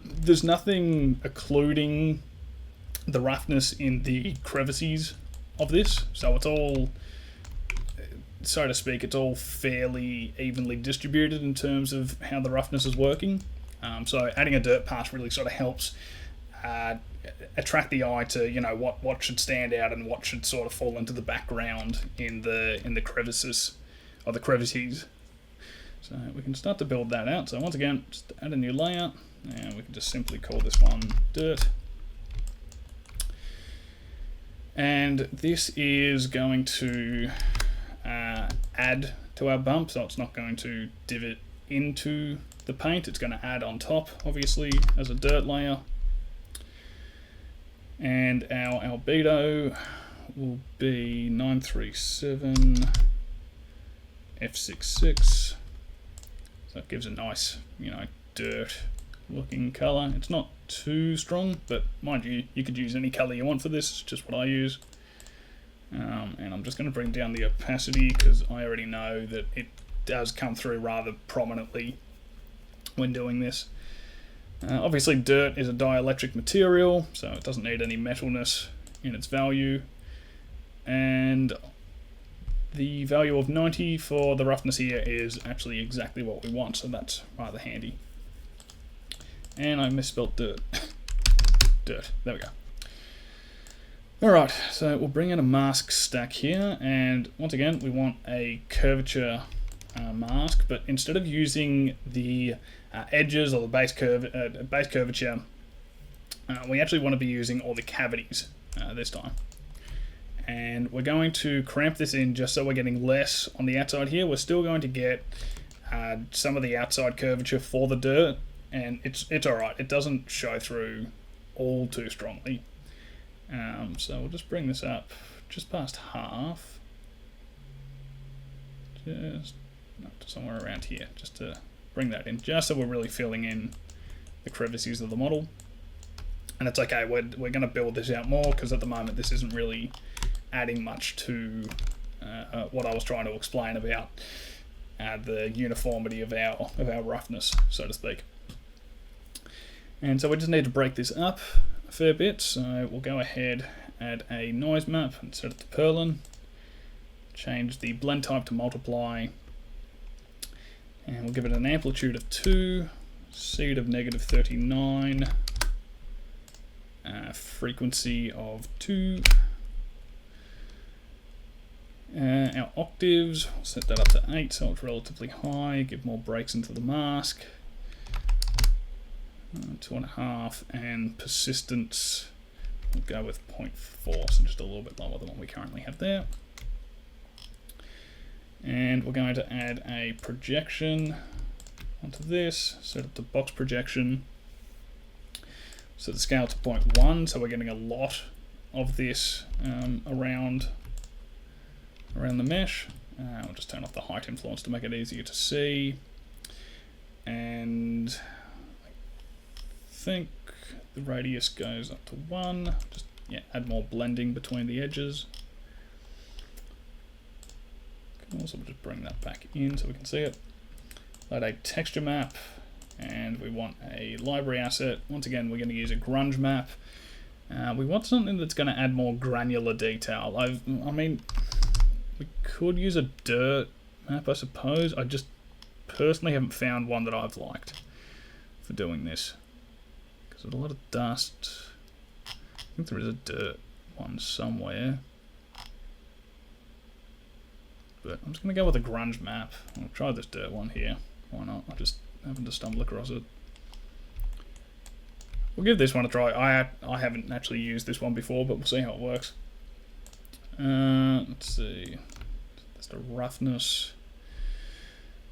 there's nothing occluding the roughness in the crevices of this. So it's all, so to speak, it's all fairly evenly distributed in terms of how the roughness is working. So adding a dirt pass really sort of helps attract the eye to, you know, what should stand out and what should sort of fall into the background in the crevices or the crevices. So we can start to build that out. So once again, just add a new layer, and we can just simply call this one dirt. And this is going to add to our bump, so it's not going to divot into the paint, it's going to add on top, obviously, as a dirt layer. And our albedo will be 937 F66. So it gives a nice, you know, dirt looking color. It's not too strong, but mind you, you could use any color you want for this. It's just what I use. And I'm just going to bring down the opacity because I already know that it does come through rather prominently when doing this. Obviously dirt is a dielectric material, so it doesn't need any metalness in its value. And the value of 90 for the roughness here is actually exactly what we want, so that's rather handy. And I misspelled dirt. Dirt, there we go. Alright, so we'll bring in a mask stack here, and once again we want a curvature mask, but instead of using the edges or the base curvature, we actually want to be using all the cavities this time. And we're going to cramp this in just so we're getting less on the outside here. We're still going to get some of the outside curvature for the dirt, and it's alright, it doesn't show through all too strongly. So we'll just bring this up just past half, just up to somewhere around here, just to bring that in, just so we're really filling in the crevices of the model. And it's okay, we're going to build this out more because at the moment this isn't really adding much to what I was trying to explain about the uniformity of our roughness, so to speak. And so we just need to break this up a fair bit, so we'll go ahead, add a noise map and set it to Perlin, change the blend type to multiply, and we'll give it an amplitude of 2, seed of -39, frequency of 2. Our octaves, we'll set that up to 8 so it's relatively high, give more breaks into the mask. 2.5, and persistence, we'll go with 0.4, so just a little bit lower than what we currently have there. And we're going to add a projection onto this, set it to box projection, set the scale to 0.1, so we're getting a lot of this around the mesh. We'll just turn off the height influence to make it easier to see. And I think the radius goes up to 1. Just add more blending between the edges. Can also just bring that back in so we can see it. Load a texture map, and we want a library asset. Once again, we're going to use a grunge map. We want something that's going to add more granular detail. I mean, we could use a dirt map, I suppose. I just personally haven't found one that I've liked for doing this. Because there's a lot of dust. I think there is a dirt one somewhere. But I'm just going to go with a grunge map. I'll try this dirt one here. Why not? I just happened to stumble across it. We'll give this one a try. I haven't actually used this one before, but we'll see how it works. Let's see. That's the roughness.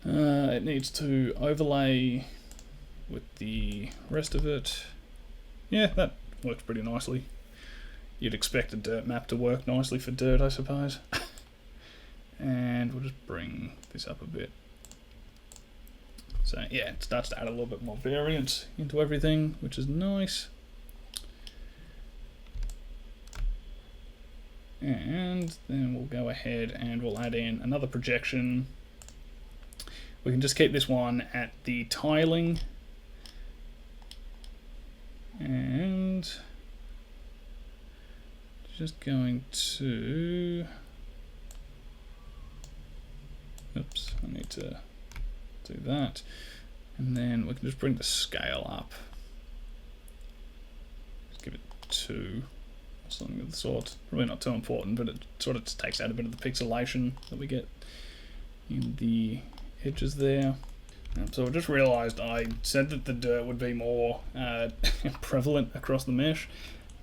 It needs to overlay with the rest of it. Yeah, that works pretty nicely. You'd expect a dirt map to work nicely for dirt, I suppose. And we'll just bring this up a bit. So yeah, it starts to add a little bit more variance into everything, which is nice. And then we'll go ahead and we'll add in another projection. We can just keep this one at the tiling, and just going to, oops, I need to do that, and then we can just bring the scale up. Just give it 2 or something of the sort. Probably not too important, but it sort of just takes out a bit of the pixelation that we get in the edges there. So I just realised I said that the dirt would be more prevalent across the mesh,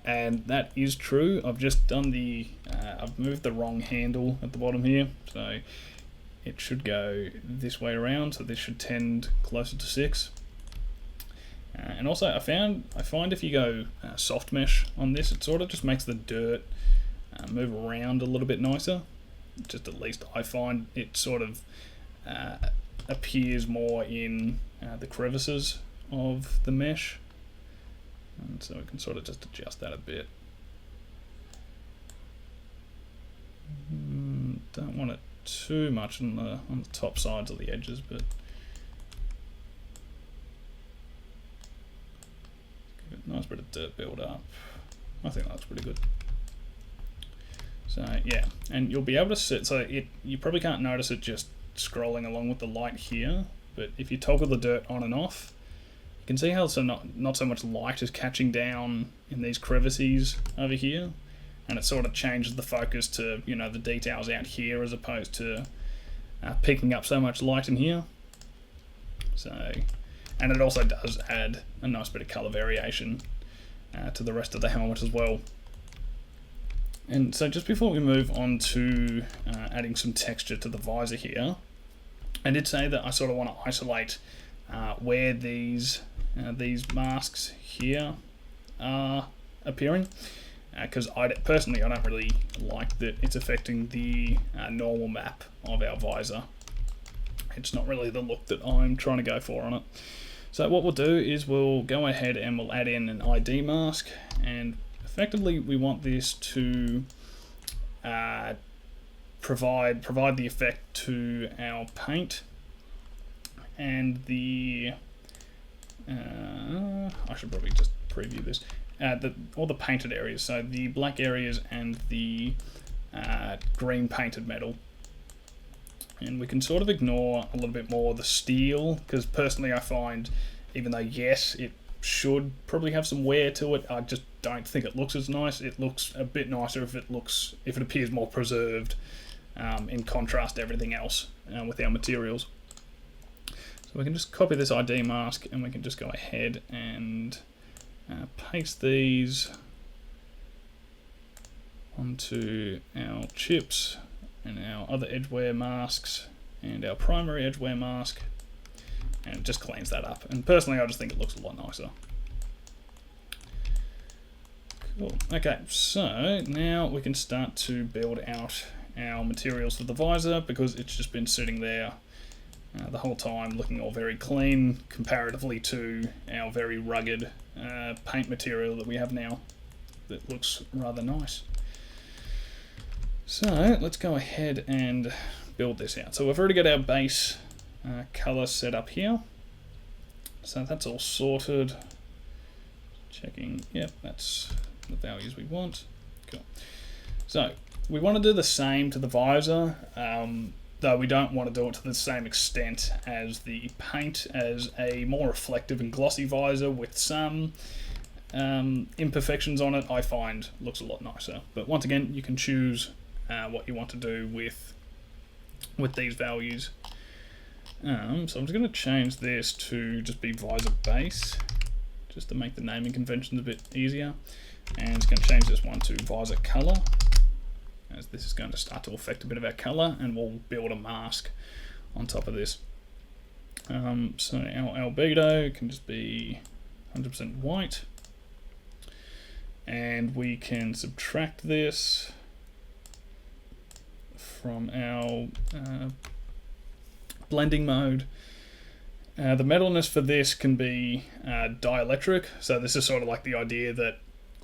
and that is true. I've just done I've moved the wrong handle at the bottom here, so it should go this way around, so this should tend closer to 6. And also I find if you go soft mesh on this, it sort of just makes the dirt move around a little bit nicer. Just at least I find it sort of appears more in the crevices of the mesh, and so we can sort of just adjust that a bit. Don't want it too much on the top sides of the edges, but give it a nice bit of dirt build up. I think that looks pretty good. So yeah, and you'll be able to set, so you probably can't notice it just scrolling along with the light here, but if you toggle the dirt on and off, you can see how not so much light is catching down in these crevices over here, and it sort of changes the focus to, you know, the details out here as opposed to picking up so much light in here. So, and it also does add a nice bit of color variation to the rest of the helmet as well. And so just before we move on to adding some texture to the visor here, I did say that I sort of want to isolate where these masks here are appearing, because personally I don't really like that it's affecting the normal map of our visor. It's not really the look that I'm trying to go for on it. So what we'll do is we'll go ahead and we'll add in an ID mask, and effectively we want this to provide the effect to our paint and the I should probably just preview this, all the painted areas, so the black areas and the green painted metal. And we can sort of ignore a little bit more the steel, because personally I find, even though yes it should probably have some wear to it, I just don't think it looks as nice. It looks a bit nicer if it appears more preserved, in contrast to everything else with our materials. So we can just copy this ID mask, and we can just go ahead and paste these onto our chips and our other edgeware masks and our primary edgeware mask, and it just cleans that up. And personally I just think it looks a lot nicer. Cool. Okay, so now we can start to build out our materials for the visor, because it's just been sitting there the whole time looking all very clean comparatively to our very rugged paint material that we have now that looks rather nice. So let's go ahead and build this out. So we've already got our base color set up here, so that's all sorted. Checking, yep, that's the values we want. Cool. So we want to do the same to the visor, though we don't want to do it to the same extent as the paint, as a more reflective and glossy visor with some imperfections on it I find looks a lot nicer. But once again, you can choose what you want to do with these values. So I'm just going to change this to just be visor base, just to make the naming conventions a bit easier. And it's going to change this one to visor color, as this is going to start to affect a bit of our color, and we'll build a mask on top of this. So our albedo can just be 100% white, and we can subtract this from our blending mode. The metalness for this can be dielectric, so this is sort of like the idea that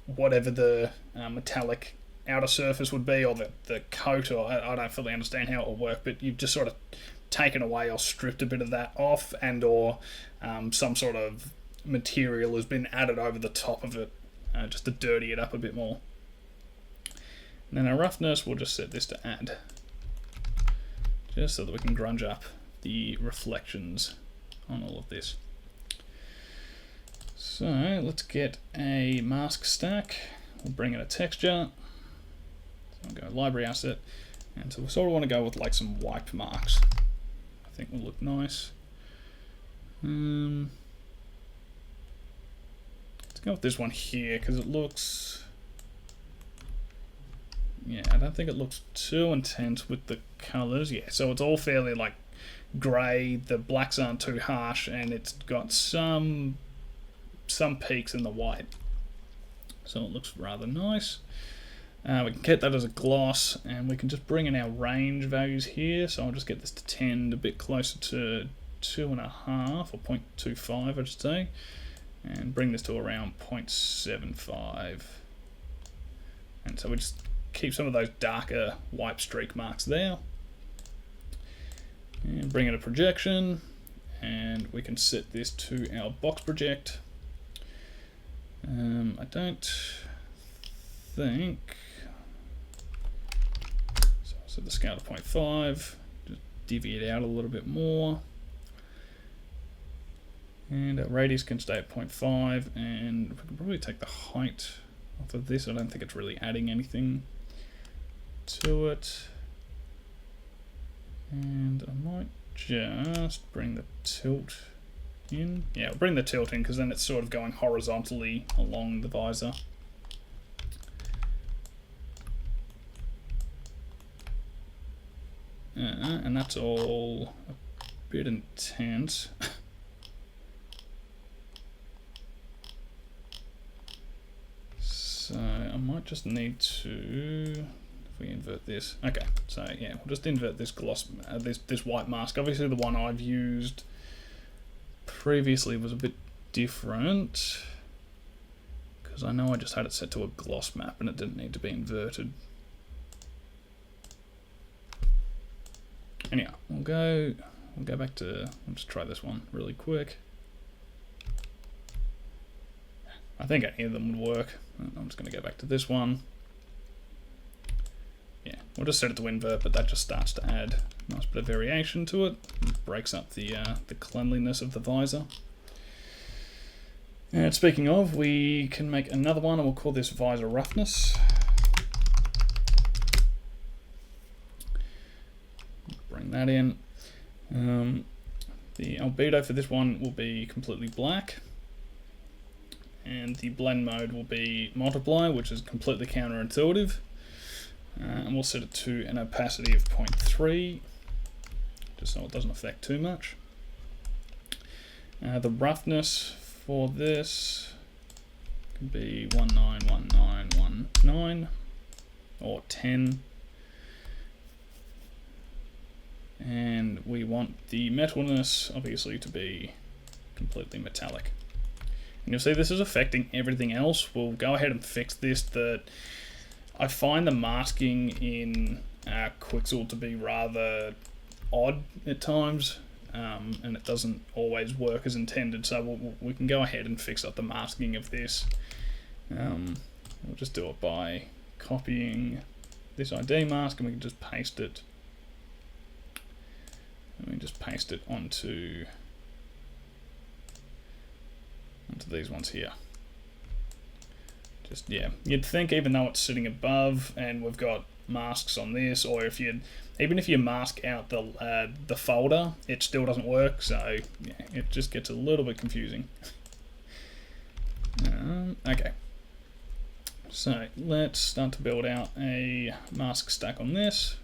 whatever the metallic outer surface would be, or the coat, or I don't fully understand how it will work, but you've just sort of taken away or stripped a bit of that off, and or some sort of material has been added over the top of it just to dirty it up a bit more. And then our roughness, we'll just set this to add, just so that we can grunge up the reflections on all of this. So let's get a mask stack. We'll bring in a texture. So I'll go library asset, and so we sort of want to go with like some wipe marks. I think will look nice. Let's go with this one here because it looks. Yeah, I don't think it looks too intense with the colors. Yeah, so it's all fairly like grey. The blacks aren't too harsh, and it's got some peaks in the white. So it looks rather nice. We can get that as a gloss, and we can just bring in our range values here. So I'll just get this to 10, a bit closer to 2.5 or 0.25, I should say, and bring this to around 0.75. And so we just keep some of those darker wipe streak marks there, and bring in a projection, and we can set this to our box project. I don't think so. I'll set the scale to 0.5, just divvy it out a little bit more, and our radius can stay at 0.5, and we can probably take the height off of this. I don't think it's really adding anything to it, and I might just bring the tilt in. Yeah, I'll bring the tilt in because then it's sort of going horizontally along the visor. And that's all a bit intense. So I might just need to, if we invert this, okay. So yeah, we'll just invert this gloss, this white mask. Obviously, the one I've used previously was a bit different because I know I just had it set to a gloss map and it didn't need to be inverted. Anyhow, we'll go back to, I'll just try this one really quick. I think any of them would work. I'm just going to go back to this one. Yeah, we'll just set it to invert, but that just starts to add a nice bit of variation to it. It breaks up the cleanliness of the visor. And speaking of, we can make another one, and we'll call this visor roughness. Bring that in. The albedo for this one will be completely black, and the blend mode will be multiply, which is completely counterintuitive. And we'll set it to an opacity of 0.3, just so it doesn't affect too much. The roughness for this can be 191919 or 10. And we want the metalness obviously to be completely metallic. And you'll see this is affecting everything else. We'll go ahead and fix this. That I find the masking in Quixel to be rather odd at times, and it doesn't always work as intended. So we can go ahead and fix up the masking of this. We'll just do it by copying this ID mask, and we can just paste it. And we just paste it onto these ones here. Just, yeah, you'd think even though it's sitting above and we've got masks on this, or even if you mask out the folder, it still doesn't work. So yeah, it just gets a little bit confusing. Okay, so let's start to build out a mask stack on this.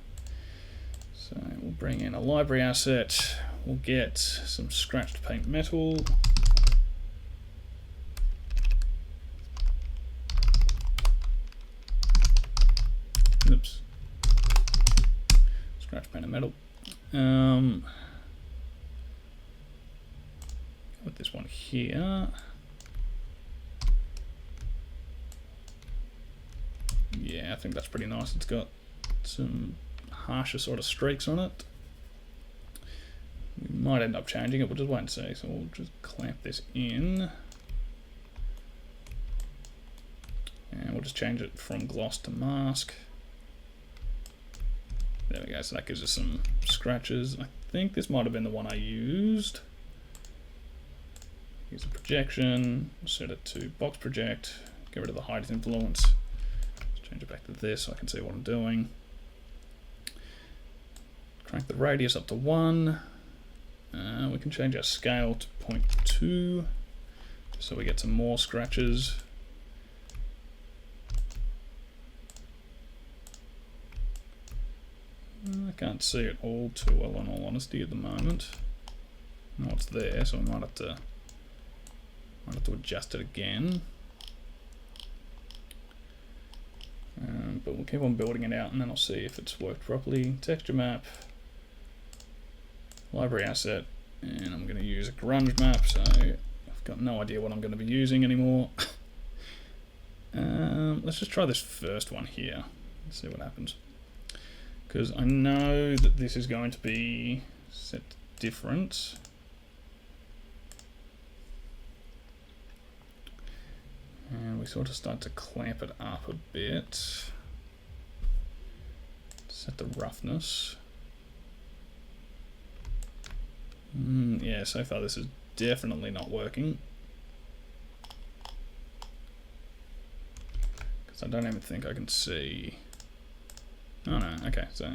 So we'll bring in a library asset. We'll get some scratched paint metal. Oops. Scratch paint and metal. With this one here. Yeah, Yeah, I think that's pretty nice. It's got some harsher sort of streaks on it. We might end up changing it, we'll just wait and see. So we'll just clamp this in. And we'll just change it from gloss to mask. There we go, so that gives us some scratches. I think this might have been the one I used. Use a projection, set it to box project, get rid of the height influence. Let's change it back to this so I can see what I'm doing. Crank the radius up to 1. We can change our scale to 0.2 so we get some more scratches. I can't see it all too well in all honesty at the moment. I know it's there, so I might have to adjust it again. But we'll keep on building it out and then I'll see if it's worked properly. Texture map, library asset, and I'm going to use a grunge map, so I've got no idea what I'm going to be using anymore. Let's just try this first one here. Let's see what happens. Because I know that this is going to be set different. And we sort of start to clamp it up a bit. Set the roughness. Yeah, so far this is definitely not working. Because I don't even think I can see. Oh no, okay, so,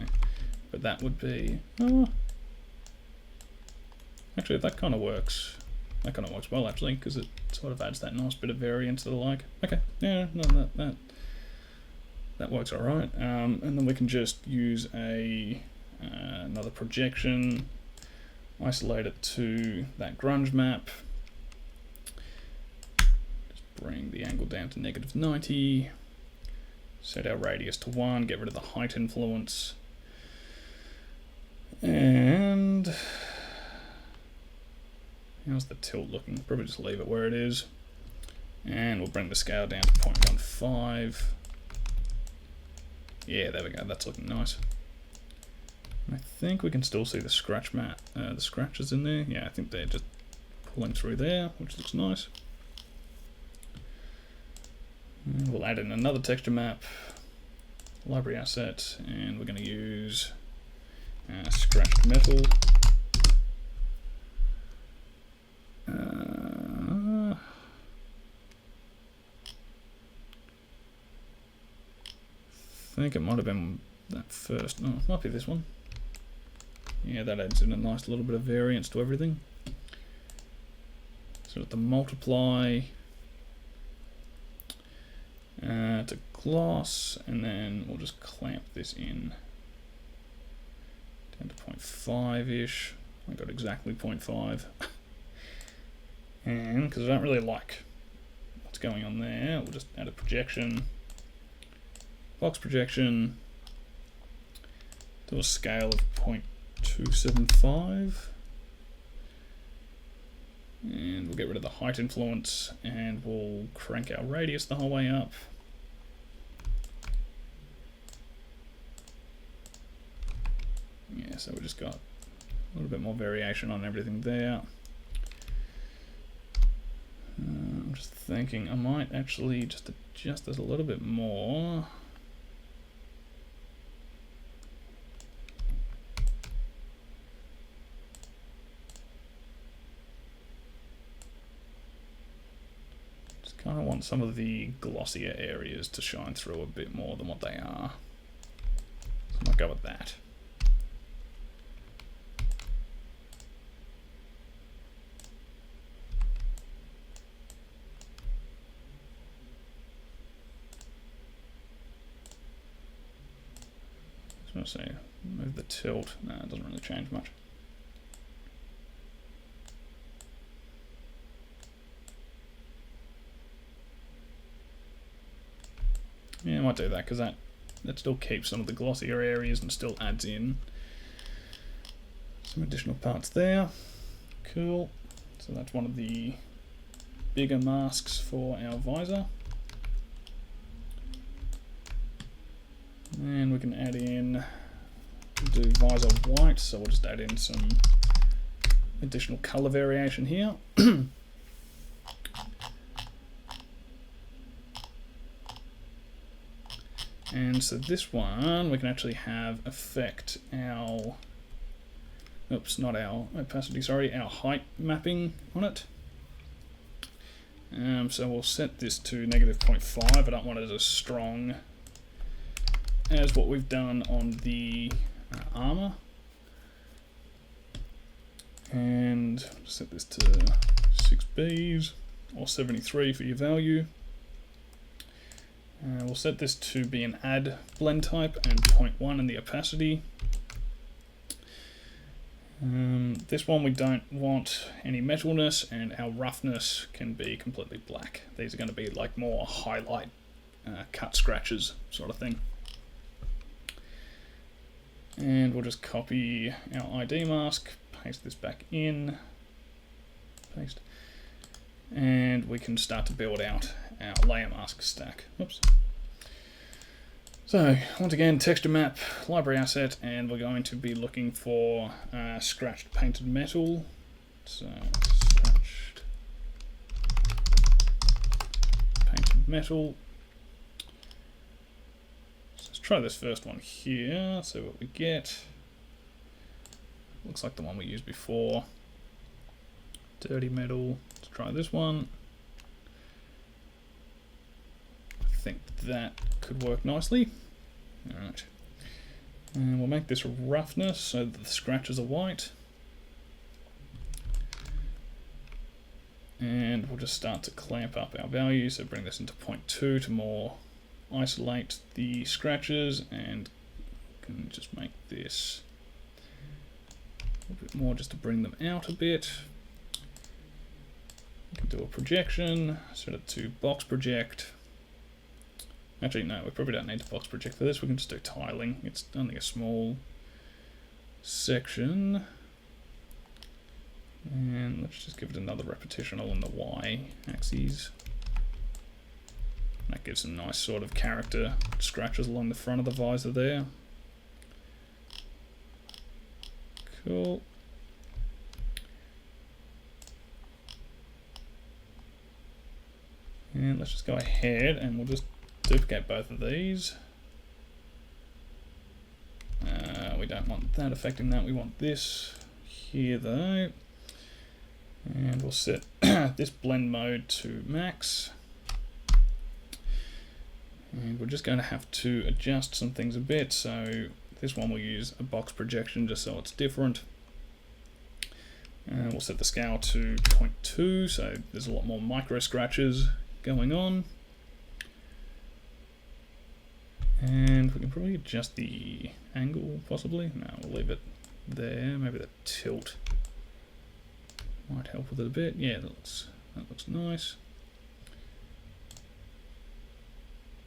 but that would be, actually that kind of works. That kind of works well actually, because it sort of adds that nice bit of variance that I like. Okay, yeah, no, that works all right. And then we can just use another projection, isolate it to that grunge map. Just bring the angle down to -90. Set our radius to 1, get rid of the height influence. And how's the tilt looking? Probably just leave it where it is. And we'll bring the scale down to 0.15. Yeah, there we go, that's looking nice. And I think we can still see the scratch mat, the scratches in there. Yeah, I think they're just pulling through there, which looks nice. And we'll add in another texture map, library asset, and we're going to use scratched metal. I think it might have been that first. Oh, it might be this one. Yeah, that adds in a nice little bit of variance to everything. So at the multiply. To gloss, and then we'll just clamp this in down to 0.5-ish. I got exactly 0.5. And because I don't really like what's going on there, we'll just add a projection, box projection, do a scale of 0.275. And we'll get rid of the height influence and we'll crank our radius the whole way up. Yeah, so we just got a little bit more variation on everything there. I'm just thinking I might actually just adjust this a little bit more. Kind of want some of the glossier areas to shine through a bit more than what they are. So I might go with that. I was going to say, move the tilt. No, it doesn't really change much. Yeah, I might do that because that still keeps some of the glossier areas and still adds in some additional parts there. Cool. So that's one of the bigger masks for our visor. And we can add in, do visor white, so we'll just add in some additional color variation here. And so this one, we can actually have affect our, oops, not our opacity, sorry, our height mapping on it. So we'll set this to -0.5. I don't want it as strong as what we've done on the armor. And set this to 6Bs or 73 for your value. We'll set this to be an add blend type and 0.1 in the opacity. This one we don't want any metalness, and our roughness can be completely black. These are going to be like more highlight cut scratches sort of thing. And we'll just copy our ID mask, paste this back in, paste, and we can start to build out our layer mask stack. Oops. So once again, texture map, library asset, and we're going to be looking for scratched painted metal. So scratched painted metal. So let's try this first one here, see what we get. Looks like the one we used before. Dirty metal. Let's try this one. I think that could work nicely. Alright. And we'll make this roughness so that the scratches are white. And we'll just start to clamp up our value, so bring this into 0.2 to more isolate the scratches, and can just make this a bit more just to bring them out a bit. We can do a projection, set it to box project. Actually, no, we probably don't need to box project for this. We can just do tiling. It's only a small section. And let's just give it another repetition along the y-axis. That gives some nice sort of character scratches along the front of the visor there. Cool. And let's just go ahead and we'll just duplicate both of these. We don't want that affecting that. We want this here though. And we'll set this blend mode to max. And we're just going to have to adjust some things a bit. So this one we'll use a box projection just so it's different. And we'll set the scale to 0.2, so there's a lot more micro scratches going on. And we can probably adjust the angle possibly. No, we'll leave it there. Maybe the tilt might help with it a bit. Yeah, that looks nice.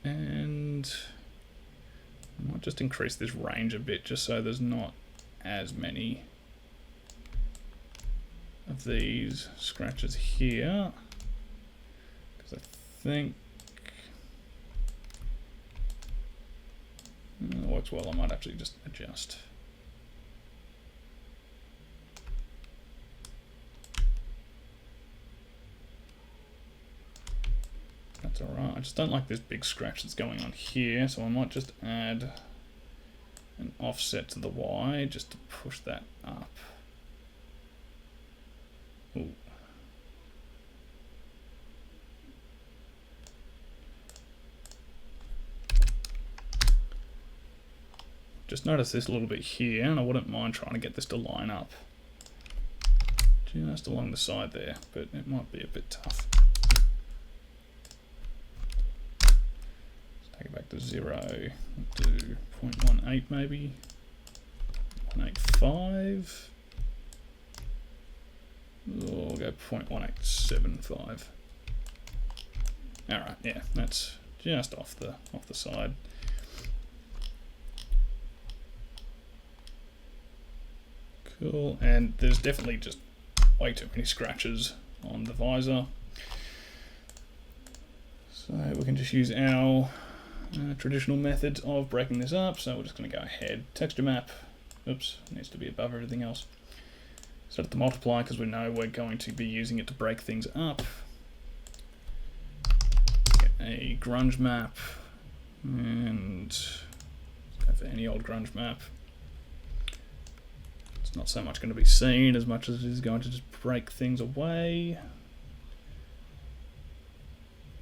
And I might just increase this range a bit just so there's not as many of these scratches here, because I think it works well. I might actually just adjust. That's alright. I just don't like this big scratch that's going on here, so I might just add an offset to the Y just to push that up. Ooh. Just notice this a little bit here, and I wouldn't mind trying to get this to line up just along the side there, but it might be a bit tough. Let's take it back to 0, do 0.18 maybe, 0.85. We'll go 0.1875. Alright, yeah, that's just off the side. Cool, and there's definitely just way too many scratches on the visor. So we can just use our traditional methods of breaking this up, so we're just going to go ahead, texture map, oops, needs to be above everything else. Set it to multiply because we know we're going to be using it to break things up. Get a grunge map, and go for any old grunge map. It's not so much going to be seen as much as it is going to just break things away.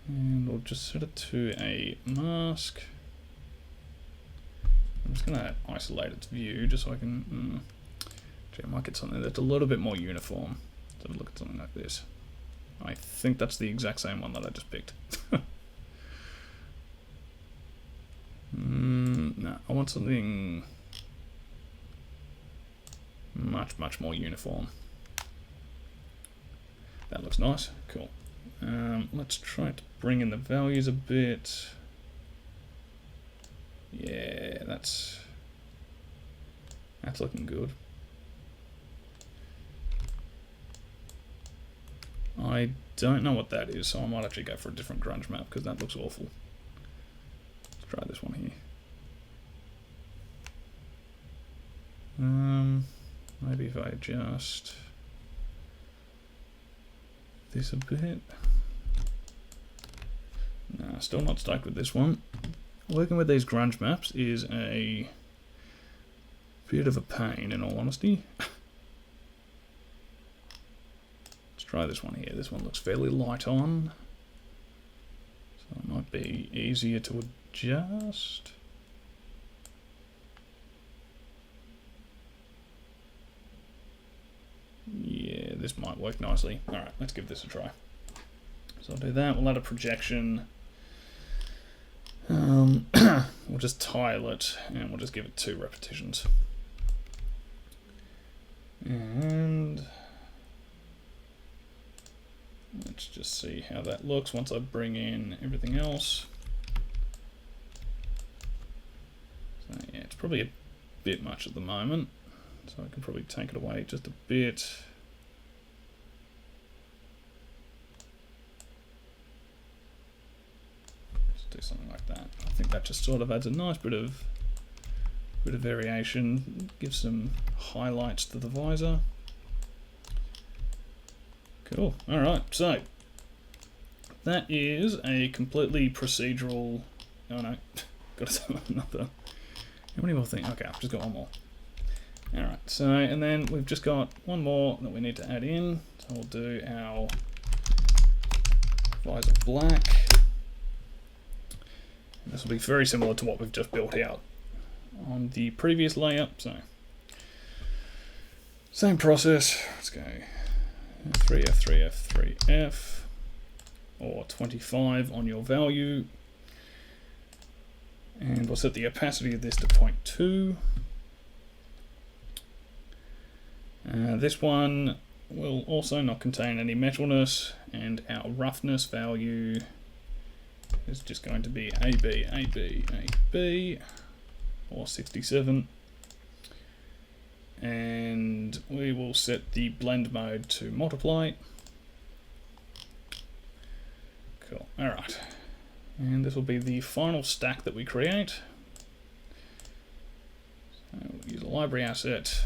And we'll just set it to a mask. I'm just going to isolate its view just so I can... Gee, I might get something that's a little bit more uniform. So look at something like this. I think that's the exact same one that I just picked. No, I want something much more uniform. That looks nice. Cool. Let's try to bring in the values a bit. Yeah, that's looking good. I don't know what that is, so I might actually go for a different grunge map because that looks awful. Let's try this one here. Maybe if I adjust this a bit. Nah, still not stoked with this one. Working with these grunge maps is a bit of a pain, in all honesty. Let's try this one here. This one looks fairly light on, so it might be easier to adjust. Yeah, this might work nicely. Alright, let's give this a try. So I'll do that. We'll add a projection. We'll just tile it and we'll just give it 2 repetitions. And let's just see how that looks once I bring in everything else. So yeah, it's probably a bit much at the moment. So I can probably take it away just a bit. Just do something like that. I think that just sort of adds a nice bit of variation, gives some highlights to the visor. Cool. All right. So that is a completely procedural. Oh no, got to do another. How many more things? Okay, I've just got one more. Alright, so, and then we've just got one more that we need to add in. So we'll do our visor black. And this will be very similar to what we've just built out on the previous layer. So, same process. Let's go 3F, 3F, 3F, or 25 on your value. And we'll set the opacity of this to 0.2. This one will also not contain any metalness, and our roughness value is just going to be AB, AB, AB, or 67. And we will set the blend mode to multiply. Cool, alright. And this will be the final stack that we create. So we'll use a library asset.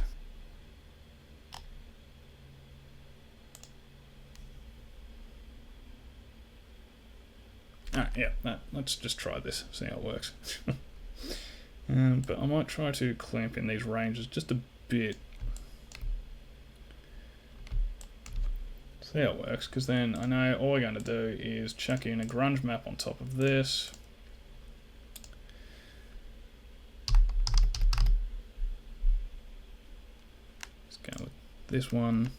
Yeah, let's just try this, see how it works. But I might try to clamp in these ranges just a bit. See how it works, because then I know all we're going to do is chuck in a grunge map on top of this. Let's go with this one.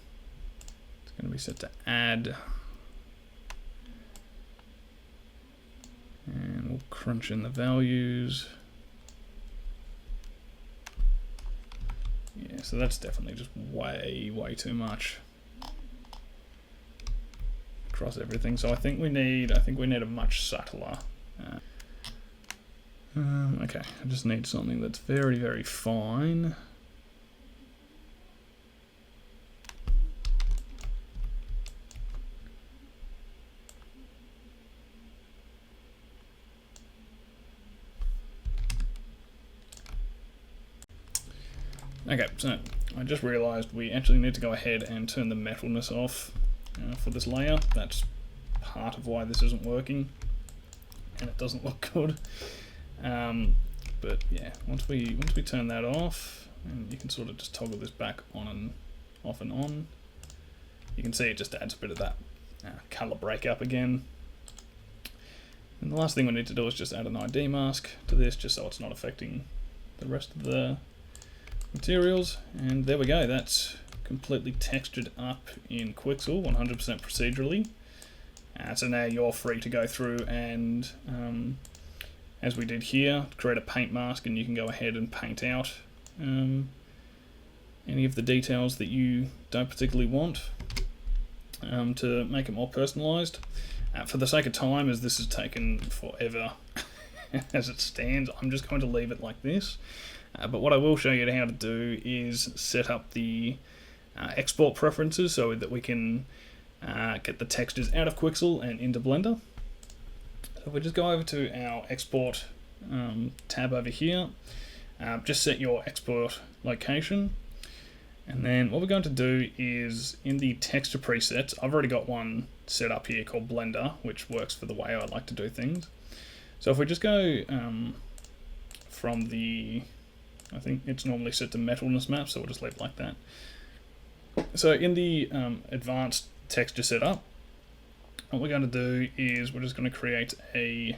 It's going to be set to add. And we'll crunch in the values. Yeah, so that's definitely just way too much across everything. So I think we need a much subtler. Okay, I just need something that's very fine. Okay, so I just realised we actually need to go ahead and turn the metalness off for this layer. That's part of why this isn't working, and it doesn't look good. But yeah, once we turn that off, and you can sort of just toggle this back on and off and on, you can see it just adds a bit of that colour breakup again. And the last thing we need to do is just add an ID mask to this, just so it's not affecting the rest of the materials. And there we go, that's completely textured up in Quixel 100% procedurally. So now you're free to go through and, as we did here, create a paint mask, and you can go ahead and paint out any of the details that you don't particularly want to make it more personalised. For the sake of time, as this has taken forever as it stands, I'm just going to leave it like this. But what I will show you how to do is set up the export preferences so that we can get the textures out of Quixel and into Blender. So if we just go over to our export tab over here, just set your export location. And then what we're going to do is, in the texture presets, I've already got one set up here called Blender, which works for the way I like to do things. So if we just go from the, I think it's normally set to metalness map, so we'll just leave it like that. So in the advanced texture setup, what we're going to do is we're just going to create a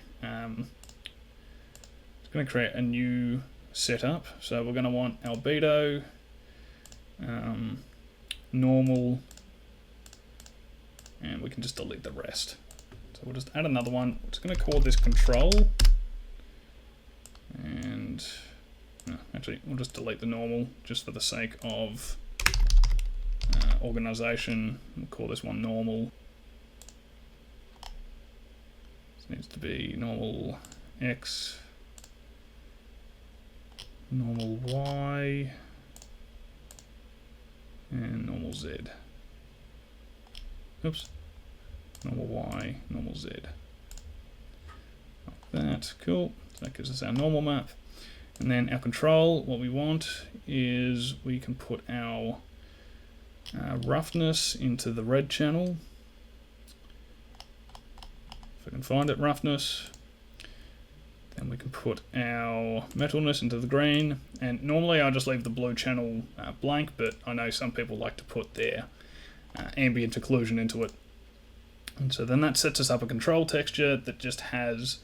new setup. So we're going to want albedo, normal, and we can just delete the rest. So we'll just add another one. We're just going to call this control, and actually we'll just delete the normal just for the sake of organization. We'll call this one normal. This needs to be normal X, normal Y, and normal Z. Oops. Normal Y, normal Z. Like that. Cool. So that gives us our normal map. And then our control, what we want is we can put our roughness into the red channel. If I can find it, roughness. Then we can put our metalness into the green. And normally I just leave the blue channel blank, but I know some people like to put their ambient occlusion into it. And so then that sets us up a control texture that just has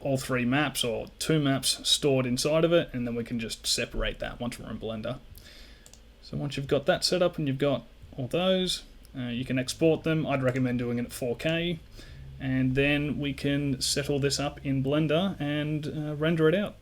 all three maps or two maps stored inside of it, and then we can just separate that once we're in Blender. So once you've got that set up and you've got all those, you can export them. I'd recommend doing it at 4K, and then we can set all this up in Blender and render it out.